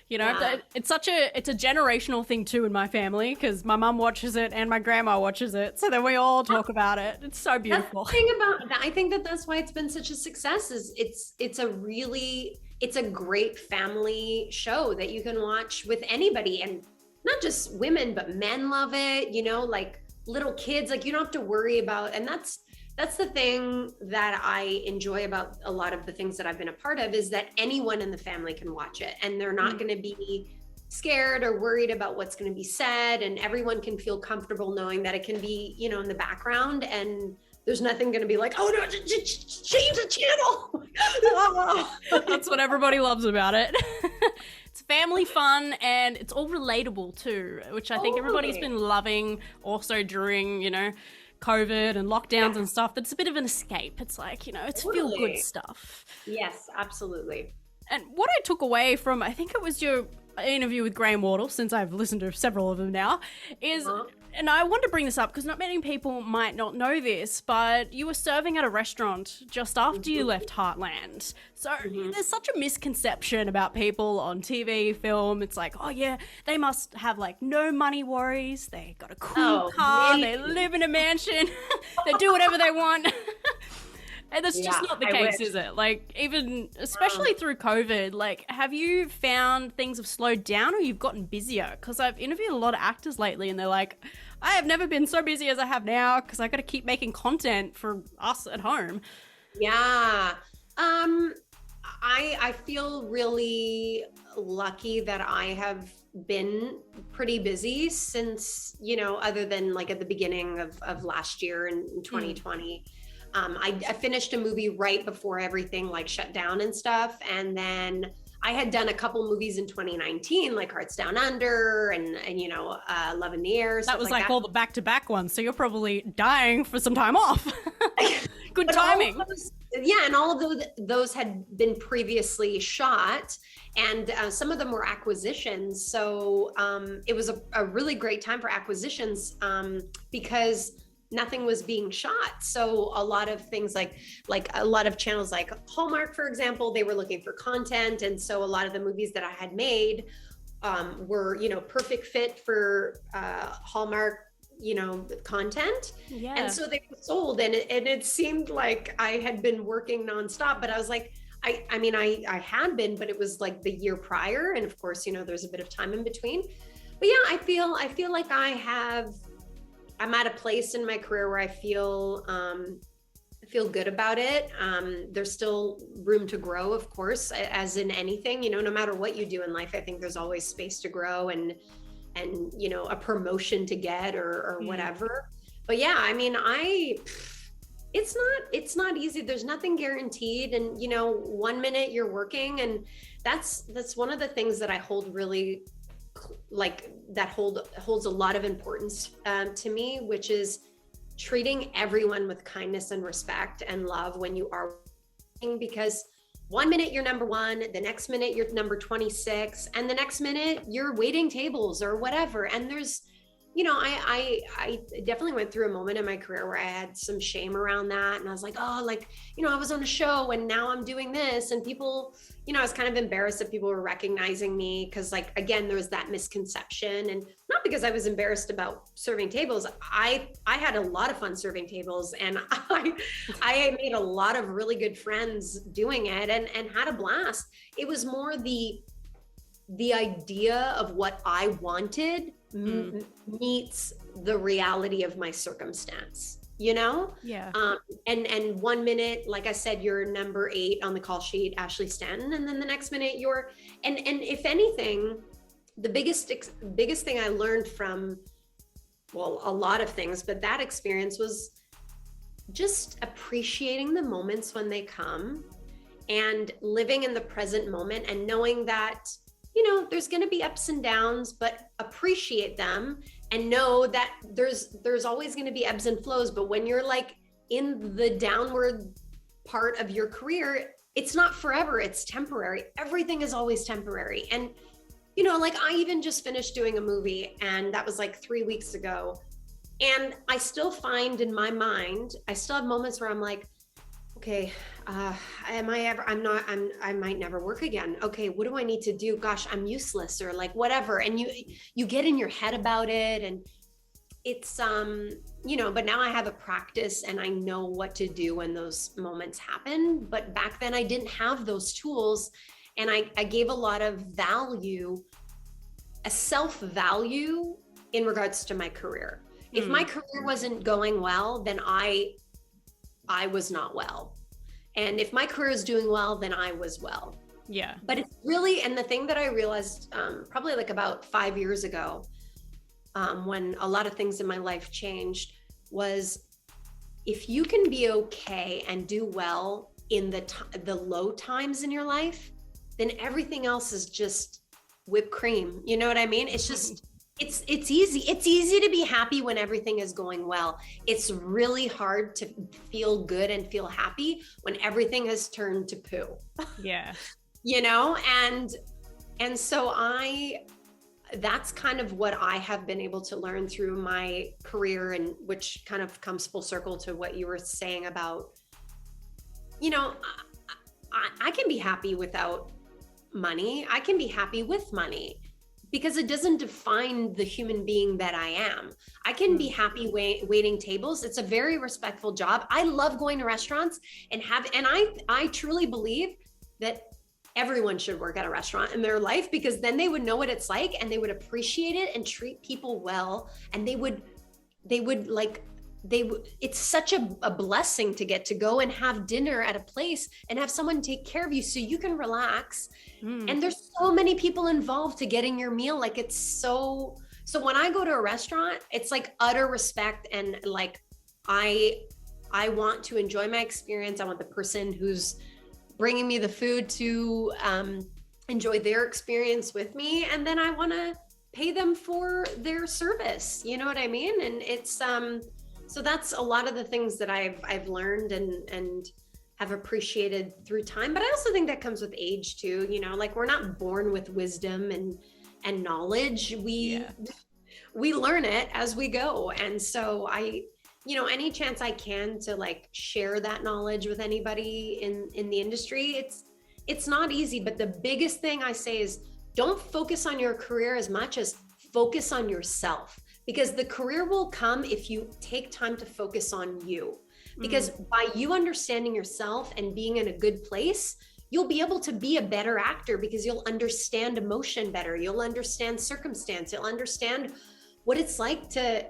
you know, it's a generational thing too in my family, because my mum watches it and my grandma watches it. So then we all talk about it. It's so beautiful. That's the thing about, I think that's why it's been such a success, is it's a great family show that you can watch with anybody, and not just women, but men love it, you know, like little kids, like you don't have to worry about, and that's the thing that I enjoy about a lot of the things that I've been a part of, is that anyone in the family can watch it and they're not going to be scared or worried about what's going to be said, and everyone can feel comfortable knowing that it can be, you know, in the background, and there's nothing going to be like, oh no, change the channel. That's what everybody loves about it. It's family fun, and it's all relatable too, which I think everybody's been loving also during, you know, COVID and lockdowns and stuff. That's a bit of an escape. It's like, you know, it's feel good stuff. Yes, absolutely. And what I took away from, I think it was your interview with Graham Wardle, since I've listened to several of them now, is, and I want to bring this up because not many people might not know this, but you were serving at a restaurant just after you left Heartland. So there's such a misconception about people on TV, film. It's like, oh yeah, they must have like no money worries. They got a cool car. They live in a mansion. They do whatever they want. And that's just not the case, is it? Like, even, especially through COVID, like, have you found things have slowed down or you've gotten busier? Because I've interviewed a lot of actors lately and they're like, I have never been so busy as I have now because I got to keep making content for us at home. Yeah. I feel really lucky that I have been pretty busy since, you know, other than like at the beginning of last year in 2020. I finished a movie right before everything like shut down and stuff. And then I had done a couple movies in 2019, like Hearts Down Under and you know, Love in the Air. That was like all the back-to-back ones. So you're probably dying for some time off. Good timing. And all of those had been previously shot, and some of them were acquisitions. So it was a really great time for acquisitions because nothing was being shot. So a lot of things like a lot of channels like Hallmark, for example, they were looking for content. And so a lot of the movies that I had made were, you know, perfect fit for Hallmark, you know, content. Yeah. And so they were sold, and it seemed like I had been working nonstop, but I was like, I mean, I had been, but it was like the year prior. And of course, you know, there's a bit of time in between, but yeah, I feel like I'm at a place in my career where I feel good about it. There's still room to grow, of course, as in anything, you know, no matter what you do in life, I think there's always space to grow and, you know, a promotion to get or whatever. But yeah, I mean, it's not easy. There's nothing guaranteed. And, you know, 1 minute you're working, and that's one of the things that I hold really like that holds a lot of importance to me, which is treating everyone with kindness and respect and love when you are working, because 1 minute you're number one, the next minute you're number 26, and the next minute you're waiting tables or whatever. And there's, you know, I definitely went through a moment in my career where I had some shame around that. And I was like, oh, like, you know, I was on a show and now I'm doing this. And people, you know, I was kind of embarrassed that people were recognizing me because, like, again, there was that misconception. And not because I was embarrassed about serving tables. I had a lot of fun serving tables, and I made a lot of really good friends doing it and had a blast. It was more the idea of what I wanted meets the reality of my circumstance, you know? Yeah. And 1 minute, like I said, you're number 8 on the call sheet, Ashley Stanton. And then the next minute you're, and if anything, the biggest thing I learned from, well, a lot of things, but that experience was just appreciating the moments when they come and living in the present moment and knowing that, you know, there's going to be ups and downs, but appreciate them and know that there's always going to be ebbs and flows. But when you're like in the downward part of your career, it's not forever, it's temporary. Everything is always temporary. And like I even just finished doing a movie, and that was like 3 weeks ago. And I still find in my mind, I still have moments where I'm like, okay, I might never work again. Okay, what do I need to do? Gosh, I'm useless, or like whatever. And you get in your head about it, and it's but now I have a practice and I know what to do when those moments happen. But back then I didn't have those tools, and I gave a lot of value, a self-value in regards to my career. If my career wasn't going well, then I was not well. And if my career is doing well, then I was well. Yeah. But it's really, and the thing that I realized probably like about 5 years ago, when a lot of things in my life changed, was if you can be okay and do well in the low times in your life, then everything else is just whipped cream. You know what I mean? It's just, it's easy. It's easy to be happy when everything is going well. It's really hard to feel good and feel happy when everything has turned to poo. Yeah. And so that's kind of what I have been able to learn through my career, and which kind of comes full circle to what you were saying about, I can be happy without money. I can be happy with money, because it doesn't define the human being that I am. I can be happy waiting tables. It's a very respectful job. I love going to restaurants and I truly believe that everyone should work at a restaurant in their life, because then they would know what it's like and they would appreciate it and treat people well. And it's such a blessing to get to go and have dinner at a place and have someone take care of you so you can relax. And there's so many people involved to getting your meal. Like it's so when I go to a restaurant, it's like utter respect. And like, I want to enjoy my experience. I want the person who's bringing me the food to enjoy their experience with me. And then I want to pay them for their service. You know what I mean? And it's, so that's a lot of the things that I've learned and have appreciated through time. But I also think that comes with age too. Like we're not born with wisdom and knowledge. We learn it as we go. And so any chance I can to like share that knowledge with anybody in the industry, it's not easy. But the biggest thing I say is don't focus on your career as much as focus on yourself, because the career will come if you take time to focus on you. Because by you understanding yourself and being in a good place, you'll be able to be a better actor, because you'll understand emotion better. You'll understand circumstance. You'll understand what it's like to,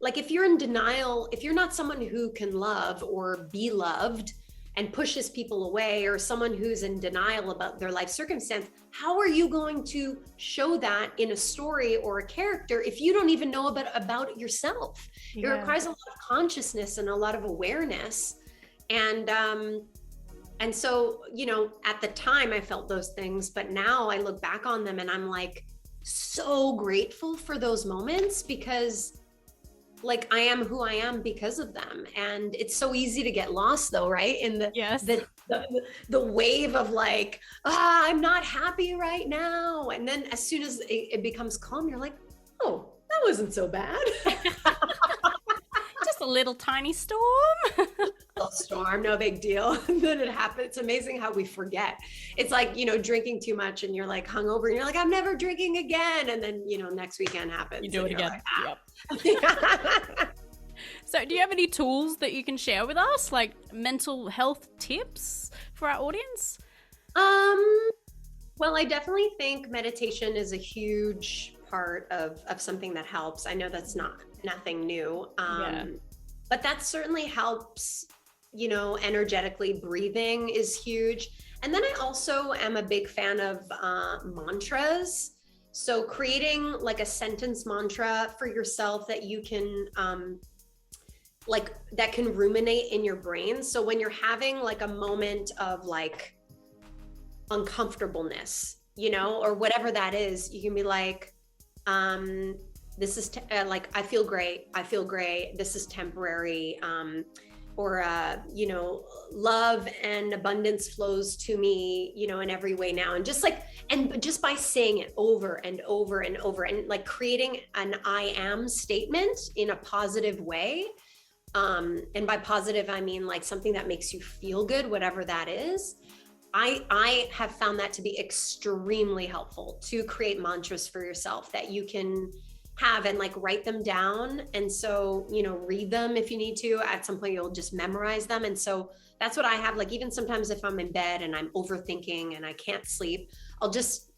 like, if you're in denial, if you're not someone who can love or be loved and pushes people away, or someone who's in denial about their life circumstance, how are you going to show that in a story or a character if you don't even know about yourself? Yeah. It requires a lot of consciousness and a lot of awareness. And so, at the time I felt those things, but now I look back on them and I'm like so grateful for those moments, because like I am who I am because of them. And it's so easy to get lost though, right? In the wave of like, I'm not happy right now. And then as soon as it becomes calm, you're like, oh, that wasn't so bad. Just a little tiny storm. Little storm, no big deal. And then it happens. It's amazing how we forget. It's like, drinking too much and you're like hungover and you're like, I'm never drinking again. And then, next weekend happens. You do it again. Like, Yep. So do you have any tools that you can share with us, like mental health tips for our audience? Well, I definitely think meditation is a huge part of something that helps. I know that's nothing new. But that certainly helps, energetically. Breathing is huge. And then I also am a big fan of mantras. So creating like a sentence mantra for yourself that you can, that can ruminate in your brain. So when you're having like a moment of like uncomfortableness, or whatever that is, you can be like, this is like, I feel great. This is temporary. you know, love and abundance flows to me, you know, in every way now. And just like, and just by saying it over and over and over, and like creating an I am statement in a positive way. And by positive, I mean like something that makes you feel good, whatever that is. I have found that to be extremely helpful, to create mantras for yourself that you can have and like write them down. And so, you know, read them if you need to. At some point, you'll just memorize them. And so that's what I have. Like, even sometimes if I'm in bed and I'm overthinking and I can't sleep, I'll just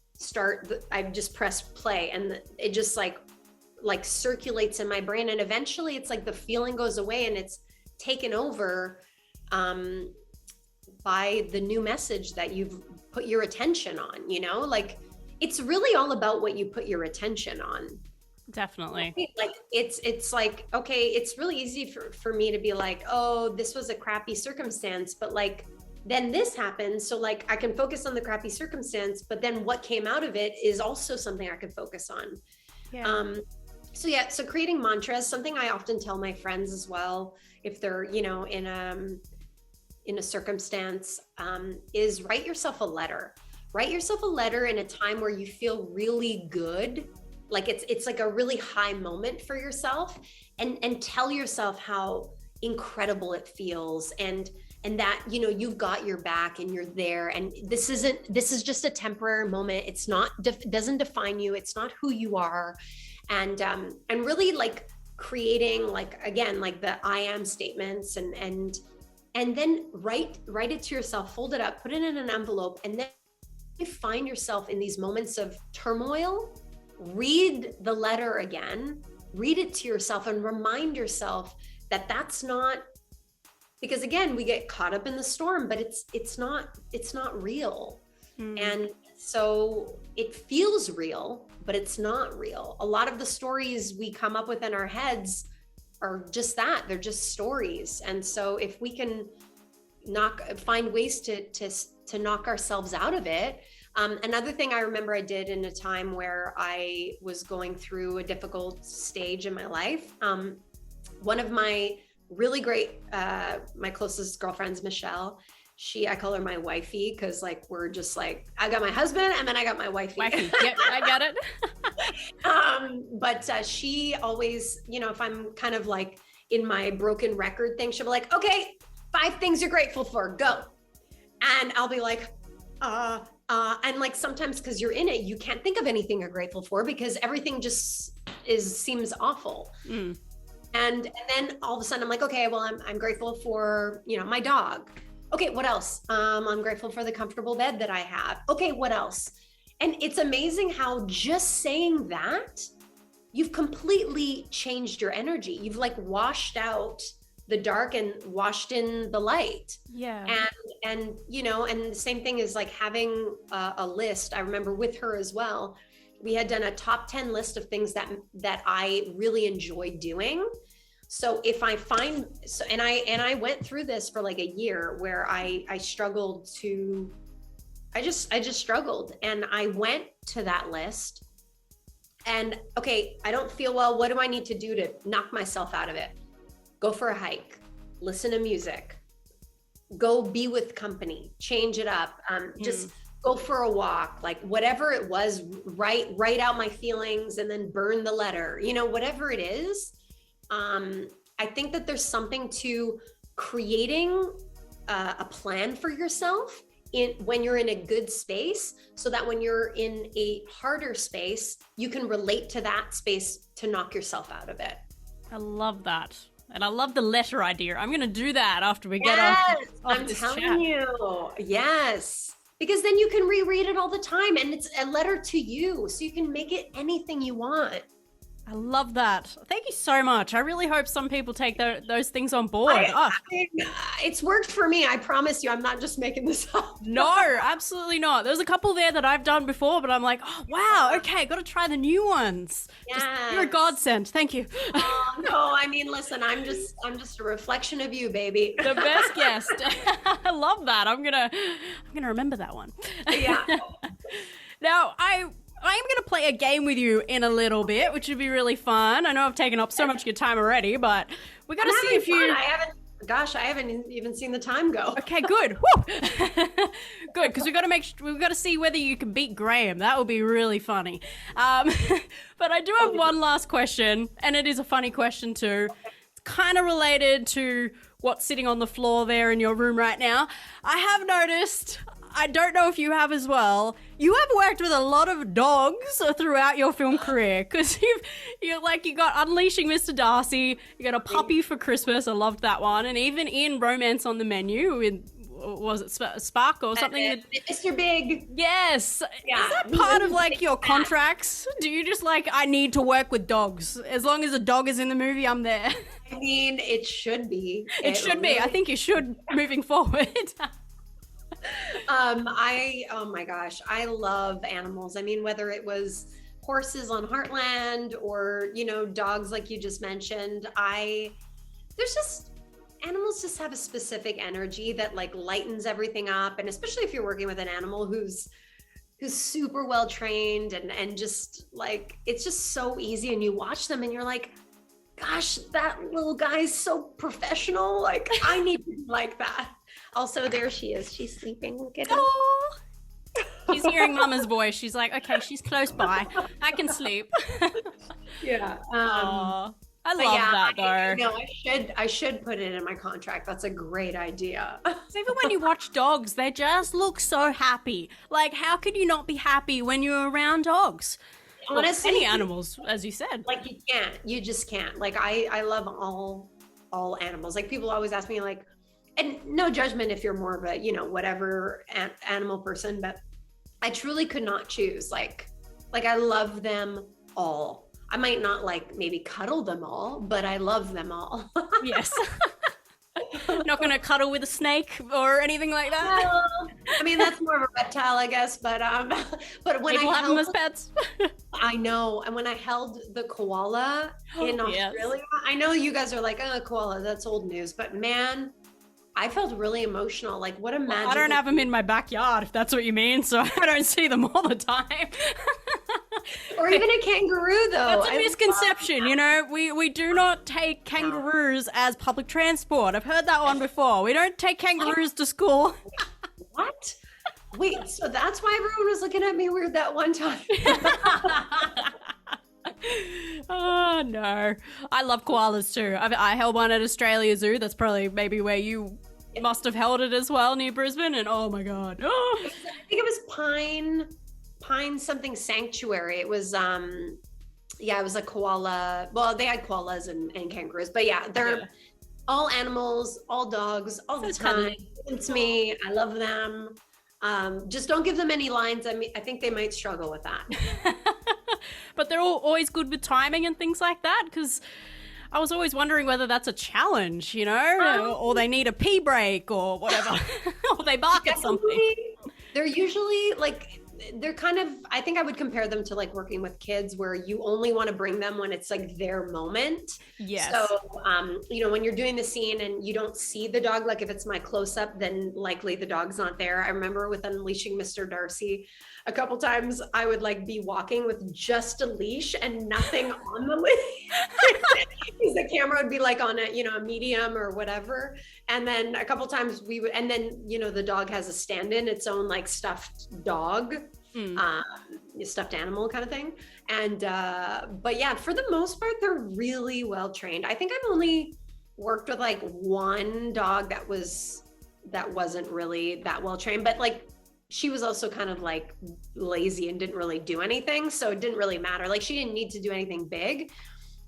I just press play, and it just like circulates in my brain. And eventually it's like the feeling goes away and it's taken over by the new message that you've put your attention on, you know, like it's really all about what you put your attention on. Definitely. Like it's like, okay, it's really easy for me to be like, oh, this was a crappy circumstance, but like, then this happened. So like, I can focus on the crappy circumstance, but then what came out of it is also something I could focus on. Yeah. So creating mantras, something I often tell my friends as well, if they're, you know, in a circumstance, is write yourself a letter. Write yourself a letter in a time where you feel really good. Like it's like a really high moment for yourself, and tell yourself how incredible it feels, and that, you know, you've got your back and you're there, and this is just a temporary moment. It's not, doesn't define you. It's not who you are. And really like creating, like, again, like the I am statements, and then write it to yourself, fold it up, put it in an envelope. And then you find yourself in these moments of turmoil, read the letter again, read it to yourself, and remind yourself that that's not, because again, we get caught up in the storm, but it's not real. And so it feels real, but it's not real. A lot of the stories we come up with in our heads are just that, they're just stories. And so if we can find ways to knock ourselves out of it. Another thing I remember I did in a time where I was going through a difficult stage in my life. One of my really great, my closest girlfriends, Michelle, I call her my wifey, because like we're just like, I got my husband and then I got my wifey. Yep, I got it. But she always, you know, if I'm kind of like in my broken record thing, she'll be like, okay, 5 things you're grateful for, go. And I'll be like, and like sometimes, because you're in it, you can't think of anything you're grateful for because everything just seems awful. And then all of a sudden I'm like, okay, well, I'm grateful for, you know, my dog. Okay, what else? I'm grateful for the comfortable bed that I have. Okay, what else? And it's amazing how just saying that, you've completely changed your energy. You've like washed out the dark and washed in the light. Yeah. And you know, and the same thing is like having a list. I remember with her as well, we had done a top 10 list of things that I really enjoyed doing. So if I find, and I went through this for like a year where I struggled to, I just struggled, and I went to that list and, okay, I don't feel well. What do I need to do to knock myself out of it? Go for a hike, listen to music, go be with company, change it up. Just go for a walk, like whatever it was, write out my feelings and then burn the letter, you know, whatever it is. I think that there's something to creating a plan for yourself when you're in a good space, so that when you're in a harder space, you can relate to that space to knock yourself out of it. I love that. And I love the letter idea. I'm going to do that after we get off this chat. I'm telling you. Yes. Because then you can reread it all the time, and it's a letter to you, so you can make it anything you want. I love that. Thank you so much. I really hope some people take those things on board. It's worked for me. I promise you. I'm not just making this up. No, absolutely not. There's a couple there that I've done before, but I'm like, oh, wow. Okay, got to try the new ones. Yes. You're a godsend. Thank you. Oh, no, I mean, listen, I'm just a reflection of you, baby. The best guest. I love that. I'm gonna remember that one. Yeah. Now, I am going to play a game with you in a little bit, which would be really fun. I know I've taken up so much of your time already, but we got to see if you... Gosh, I haven't even seen the time go. Okay, good. Woo! Good, because we've got to see whether you can beat Graham. That would be really funny. But I do have one last question, and it is a funny question too. It's kind of related to what's sitting on the floor there in your room right now. I have noticed, I don't know if you have as well, you have worked with a lot of dogs throughout your film career, because you got Unleashing Mr. Darcy, you got a puppy for Christmas, I loved that one, and even in Romance on the Menu, in, was it Spark or something? Mr. Big. Yes. Yeah. Is that part of like your contracts? Do you just like, I need to work with dogs? As long as a dog is in the movie, I'm there. I mean, it should be. It should be. I think you should moving forward. Oh my gosh, I love animals. I mean, whether it was horses on Heartland or, dogs like you just mentioned, animals just have a specific energy that like lightens everything up. And especially if you're working with an animal who's super well trained and just like, it's just so easy. And you watch them and you're like, gosh, that little guy's so professional. Like I need to be like that. Also, there she is. She's sleeping. Look at her. Oh, she's hearing Mama's voice. She's like, okay, she's close by. I can sleep. Yeah. I love that though. I should put it in my contract. That's a great idea. Even when you watch dogs, they just look so happy. Like, how could you not be happy when you're around dogs? Honestly, any animals, as you said. Like you just can't. Like I love all animals. Like people always ask me like, and no judgment if you're more of a, whatever animal person, but I truly could not choose. Like I love them all. I might not like maybe cuddle them all, but I love them all. Yes. Not going to cuddle with a snake or anything like that. Well, I mean, that's more of a reptile, I guess. But when people I have them as pets. I know. And when I held the koala in Australia, I know you guys are like, oh, koala, that's old news. But man, I felt really emotional. Like, what a magic. I don't have them in my backyard, if that's what you mean. So I don't see them all the time. Or even a kangaroo, though. That's a misconception, We do not take kangaroos as public transport. I've heard that one before. We don't take kangaroos to school. What? Wait, so that's why everyone was looking at me weird that one time. Oh, no. I love koalas, too. I held one at Australia Zoo. That's probably maybe where you must have held it as well, near Brisbane. And oh, my God. Oh. I think it was Pine something sanctuary. It was it was a koala. Well, they had koalas and kangaroos, but they're all animals, all dogs, all the time. It's me. I love them. Just don't give them any lines. I mean, I think they might struggle with that. But they're always good with timing and things like that, because I was always wondering whether that's a challenge, or they need a pee break or whatever, or they bark at something. They're usually like, they're kind of, I think I would compare them to like working with kids where you only want to bring them when it's like their moment. Yes. So, when you're doing the scene and you don't see the dog, like if it's my close up, then likely the dog's not there. I remember with Unleashing Mr. Darcy, a couple times I would like be walking with just a leash and nothing on the leash. Because the camera would be like on a medium or whatever. And then a couple times and then the dog has a stand-in, its own like stuffed dog, stuffed animal kind of thing. And, but yeah, for the most part, they're really well trained. I think I've only worked with like one dog that wasn't really that well trained, but like, she was also kind of like lazy and didn't really do anything. So it didn't really matter. Like she didn't need to do anything big.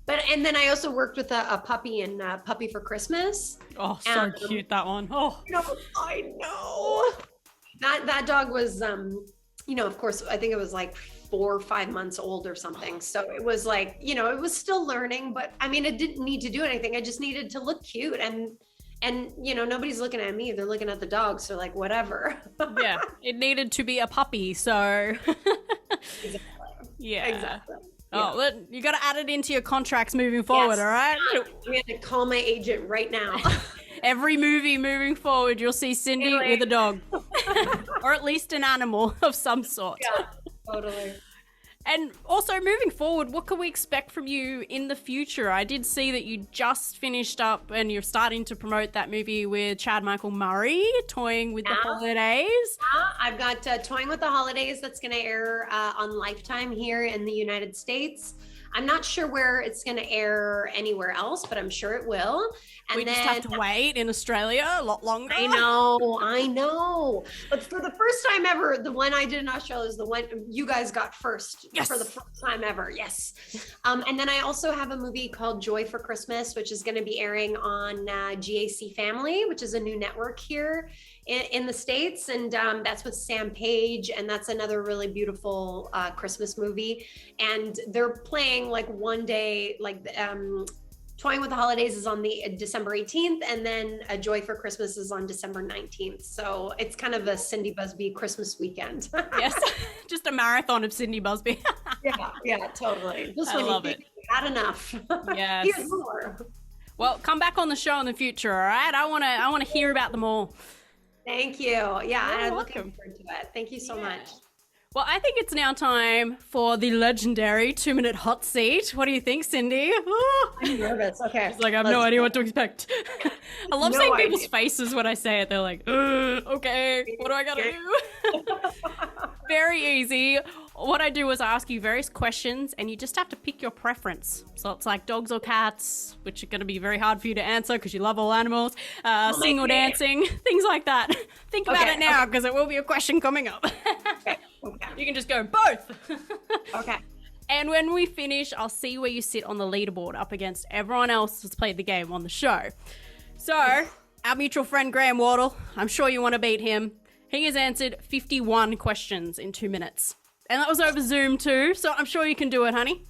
And then I also worked with a puppy in Puppy for Christmas. Oh, so cute, that one. Oh, I know. That dog was, of course, I think it was like 4 or 5 months old or something. So it was like, it was still learning, but I mean, it didn't need to do anything. I just needed to look cute and nobody's looking at me. They're looking at the dog. So like, whatever. Yeah. It needed to be a puppy. So Exactly. Yeah. Exactly. Oh, well, you got to add it into your contracts moving forward, all right? I'm going to call my agent right now. Every movie moving forward, you'll see Cindy with a dog. Or at least an animal of some sort. Yeah, totally. And also moving forward, what can we expect from you in the future? I did see that you just finished up and you're starting to promote that movie with Chad Michael Murray, Toying with the Holidays. I've got Toying with the Holidays that's going to air on Lifetime here in the United States. I'm not sure where it's going to air anywhere else, but I'm sure it will. And we just have to wait in Australia a lot longer. I know. But for the first time ever, the one I did in Australia is the one you guys got first. Yes. For the first time ever. Yes. And then I also have a movie called Joy for Christmas, which is going to be airing on GAC Family, which is a new network here in the States. And that's with Sam Page. And that's another really beautiful Christmas movie. And they're playing like one day, like Toying with the Holidays is on the December 18th, and then A Joy for Christmas is on December 19th. So it's kind of a Cindy Busby Christmas weekend. Yes, just a marathon of Cindy Busby. yeah, totally. Just I love it. Not enough. Yes. Here's more. Well, come back on the show in the future, all right? I want to hear about them all. Thank you. Yeah, I'm looking welcome. forward to it. Thank you so much. Well, I think it's now time for the legendary 2-minute hot seat. What do you think, Cindy? I'm nervous. Okay. It's like I have no idea what to expect. I love seeing idea. people's faces when I say it. They're like, okay, what do I gotta do? Very easy. What I do is I ask you various questions and you just have to pick your preference. So it's like dogs or cats, which are going to be very hard for you to answer because you love all animals, sing or dancing, things like that. Think about it now because it will be a question coming up. Okay. You can just go both. Okay. And when we finish, I'll see where you sit on the leaderboard up against everyone else who's played the game on the show. So, our mutual friend Graham Wardle, I'm sure you want to beat him. He has answered 51 questions in 2 minutes. And that was over Zoom too, so I'm sure you can do it, honey.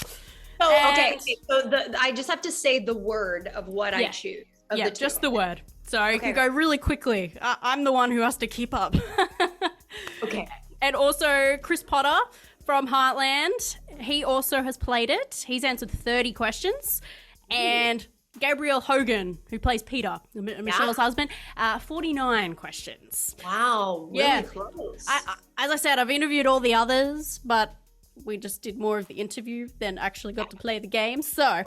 Oh, okay. So I just have to say the word of what I choose. Yeah, just the word. So you can go really quickly. I'm the one who has to keep up. Okay. And also Chris Potter from Heartland. He also has played it. He's answered 30 questions. And Gabriel Hogan, who plays Peter, Michelle's husband, 49 questions. Wow. Really close. As I said, I've interviewed all the others, but we just did more of the interview than actually got to play the game. So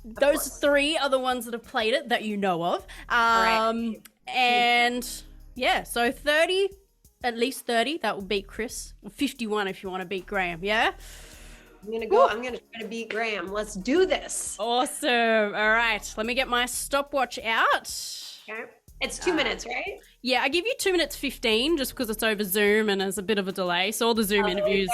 those three are the ones that have played it that you know of. And yeah, so 30, at least 30, that will beat Chris. 51 if you want to beat Graham, yeah? I'm gonna try to beat Graham. Let's do this. Awesome. All right, let me get my stopwatch out. Okay. It's 2 minutes, right? Yeah, I give you 2 minutes 15 just because it's over Zoom and there's a bit of a delay. So all the Zoom interviews,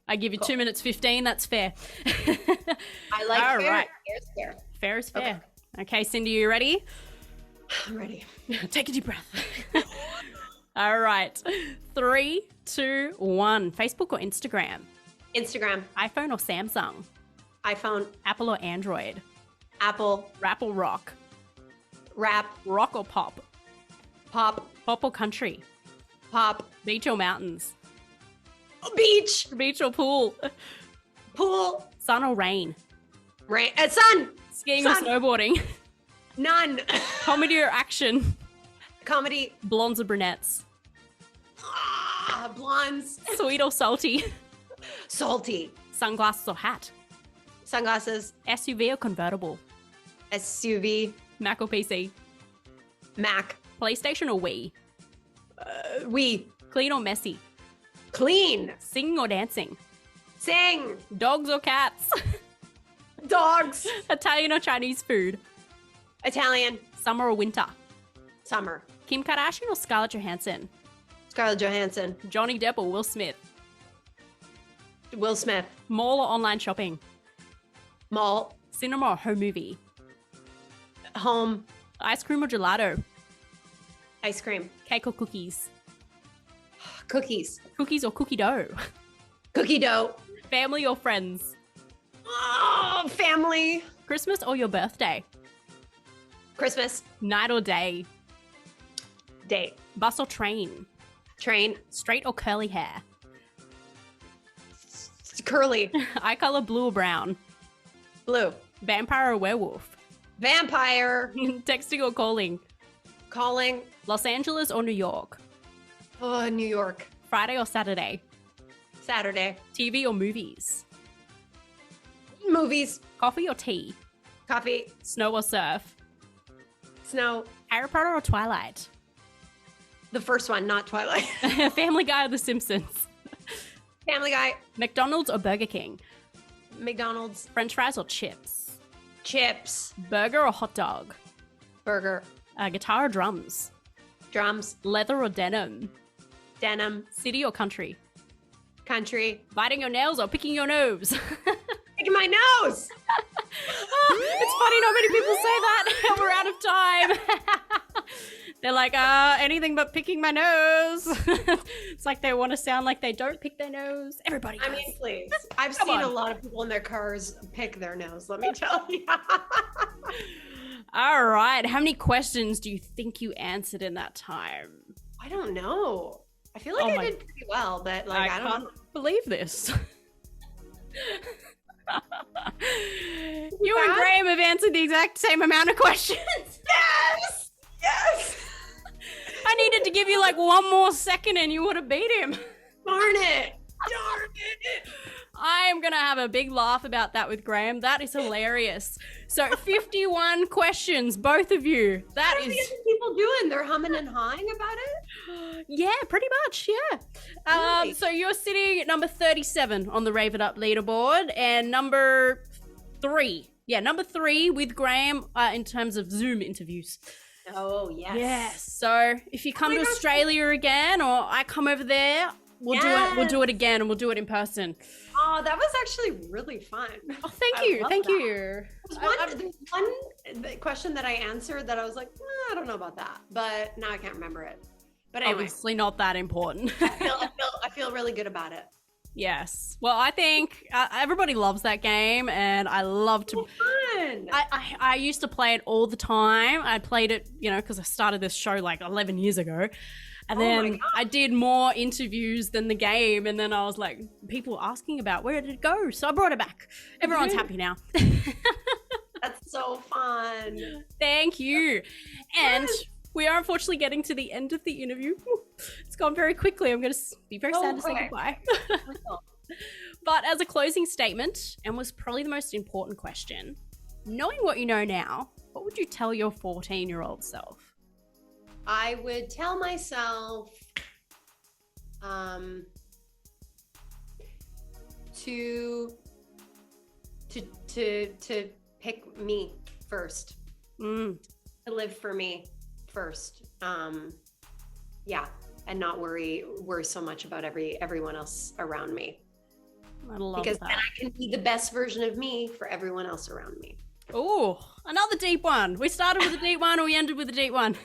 I give you 2 minutes 15. That's fair. I like all fair. Right. Fair's fair. Fair is fair. Okay, Cindy, you ready? I'm ready. Take a deep breath. All right. 3, 2, 1. Facebook or Instagram? Instagram. iPhone or Samsung? iPhone. Apple or Android? Apple. Rap or rock? Rap. Rock or pop? Pop. Pop or country? Pop. Beach or mountains? Beach. Beach or pool? Pool. Sun or rain? Rain. Sun. Skiing or snowboarding? None. Comedy or action? Comedy. Blondes or brunettes? Blondes. Sweet or salty? Salty. Sunglasses or hat? Sunglasses. SUV or convertible? SUV. Mac or PC? Mac. PlayStation or Wii? Wii. Clean or messy? Clean. Singing or dancing? Sing. Dogs or cats? Dogs. Italian or Chinese food? Italian. Summer or winter? Summer. Kim Kardashian or Scarlett Johansson? Scarlett Johansson. Johnny Depp or Will Smith? Will Smith. Mall or online shopping? Mall. Cinema or home movie? Home. Ice cream or gelato? Ice cream. Cake or cookies? Cookies. Cookies or cookie dough? Cookie dough. Family or friends? Oh, family. Christmas or your birthday? Christmas. Night or day? Day. Bus or train? Train. Straight or curly hair? Curly. Eye color blue or brown? Blue. Vampire or werewolf? Vampire. Texting or calling? Calling. Los Angeles or New York? Oh, New York. Friday or Saturday? Saturday. TV or movies? Movies. Coffee or tea? Coffee. Snow or surf? Snow. Harry Potter or Twilight? The first one, not Twilight. Family Guy or The Simpsons? Family Guy. McDonald's or Burger King? McDonald's. French fries or chips? Chips. Burger or hot dog? Burger. Guitar or drums? Drums. Leather or denim? Denim. City or country? Country. Biting your nails or picking your nose? Picking my nose. It's funny, not many people say that. We're out of time. They're like, anything but picking my nose. It's like they want to sound like they don't pick their nose. Everybody does. I mean, please. I've seen a lot of people in their cars pick their nose, let me tell you. All right. How many questions do you think you answered in that time? I don't know. I feel like I did pretty well, but like I don't believe this. You and Graham have answered the exact same amount of questions. Yes! Yes! I needed to give you like one more second and you would have beat him. Darn it! Darn it! I am going to have a big laugh about that with Graham. That is hilarious. So 51 questions, both of you. That what are is... the other people doing? They're humming and hawing about it? Yeah, pretty much, yeah. Really? So you're sitting at number 37 on the Rave It Up leaderboard and number 3. Yeah, number 3 with Graham in terms of Zoom interviews. Oh, yes. Yes. So if you come to Australia again or I come over there, we'll do it. We'll do it again and we'll do it in person. Oh, that was actually really fun. Oh, thank you. Thank you. There's one question that I answered that I was like, I don't know about that, but now I can't remember it. But anyway, obviously not that important. I feel really good about it. Yes. Well, I think everybody loves that game, and I love to. Fun. I used to play it all the time. I played it, because I started this show like 11 years ago. And then I did more interviews than the game. And then I was like, people were asking about where did it go? So I brought it back. Everyone's happy now. That's so fun. Thank you. And we are unfortunately getting to the end of the interview. It's gone very quickly. I'm going to be very sad to say goodbye. But as a closing statement, and was probably the most important question, knowing what you know now, what would you tell your 14-year-old self? I would tell myself to pick me first, to live for me first, and not worry so much about everyone else around me, because then I can be the best version of me for everyone else around me. Oh, another deep one. We started with a deep one and we ended with a deep one.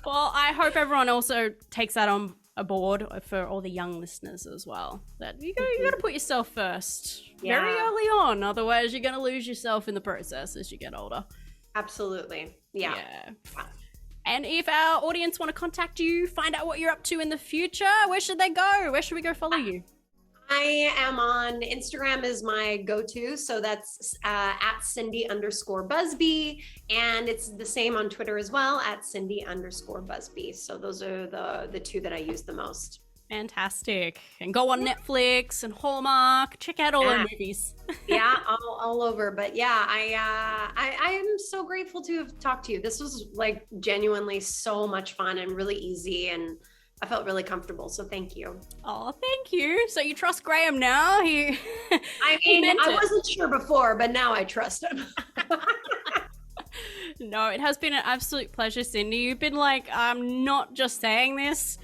Well, I hope everyone also takes that on aboard for all the young listeners as well. That you got to put yourself first very early on. Otherwise, you're going to lose yourself in the process as you get older. Absolutely. Yeah. And if our audience want to contact you, find out what you're up to in the future, where should they go? Where should we go follow you? I am on Instagram is my go-to. So that's at Cindy_Busby. And it's the same on Twitter as well at Cindy_Busby. So those are the two that I use the most. Fantastic. And go on Netflix and Hallmark. Check out all our movies. Yeah, all over. But yeah, I am so grateful to have talked to you. This was like genuinely so much fun and really easy, and I felt really comfortable. So thank you. Oh, thank you. So you trust Graham now? I wasn't sure before, but now I trust him. No, it has been an absolute pleasure, Cindy. You've been like, I'm not just saying this,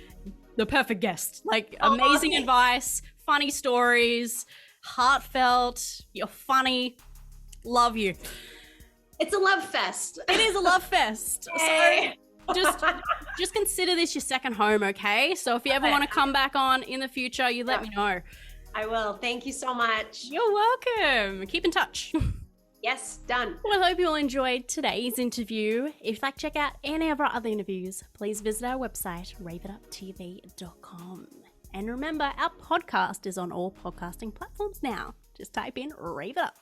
the perfect guest. Like amazing advice, funny stories, heartfelt, you're funny. Love you. It's a love fest. It is a love fest. Yay. So just consider this your second home, okay? So if you ever want to come back on in the future, you let me know. I will. Thank you so much. You're welcome. Keep in touch. Yes, done. Well, I hope you all enjoyed today's interview. If you'd like to check out any of our other interviews, please visit our website, raveituptv.com. And remember, our podcast is on all podcasting platforms now. Just type in Rave It Up.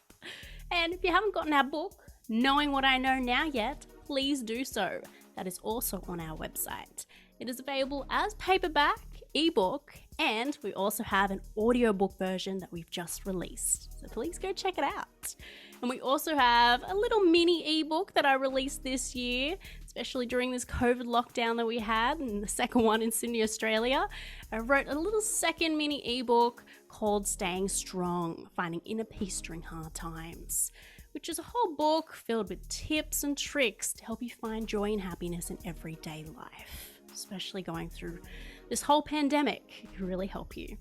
And if you haven't gotten our book, Knowing What I Know Now yet, please do so. That is also on our website. It is available as paperback, ebook, And we also have an audiobook version that we've just released, so please go check it out. And we also have a little mini ebook that I released this year, especially during this COVID lockdown that we had, and the second one in Sydney, Australia. I wrote a little second mini ebook called Staying Strong, Finding Inner Peace During Hard Times, which is a whole book filled with tips and tricks to help you find joy and happiness in everyday life, especially going through this whole pandemic. It can really help you.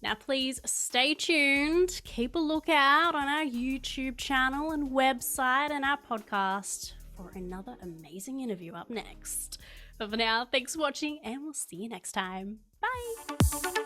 Now, please stay tuned. Keep a lookout on our YouTube channel and website and our podcast for another amazing interview up next. But for now, thanks for watching, and we'll see you next time. Bye.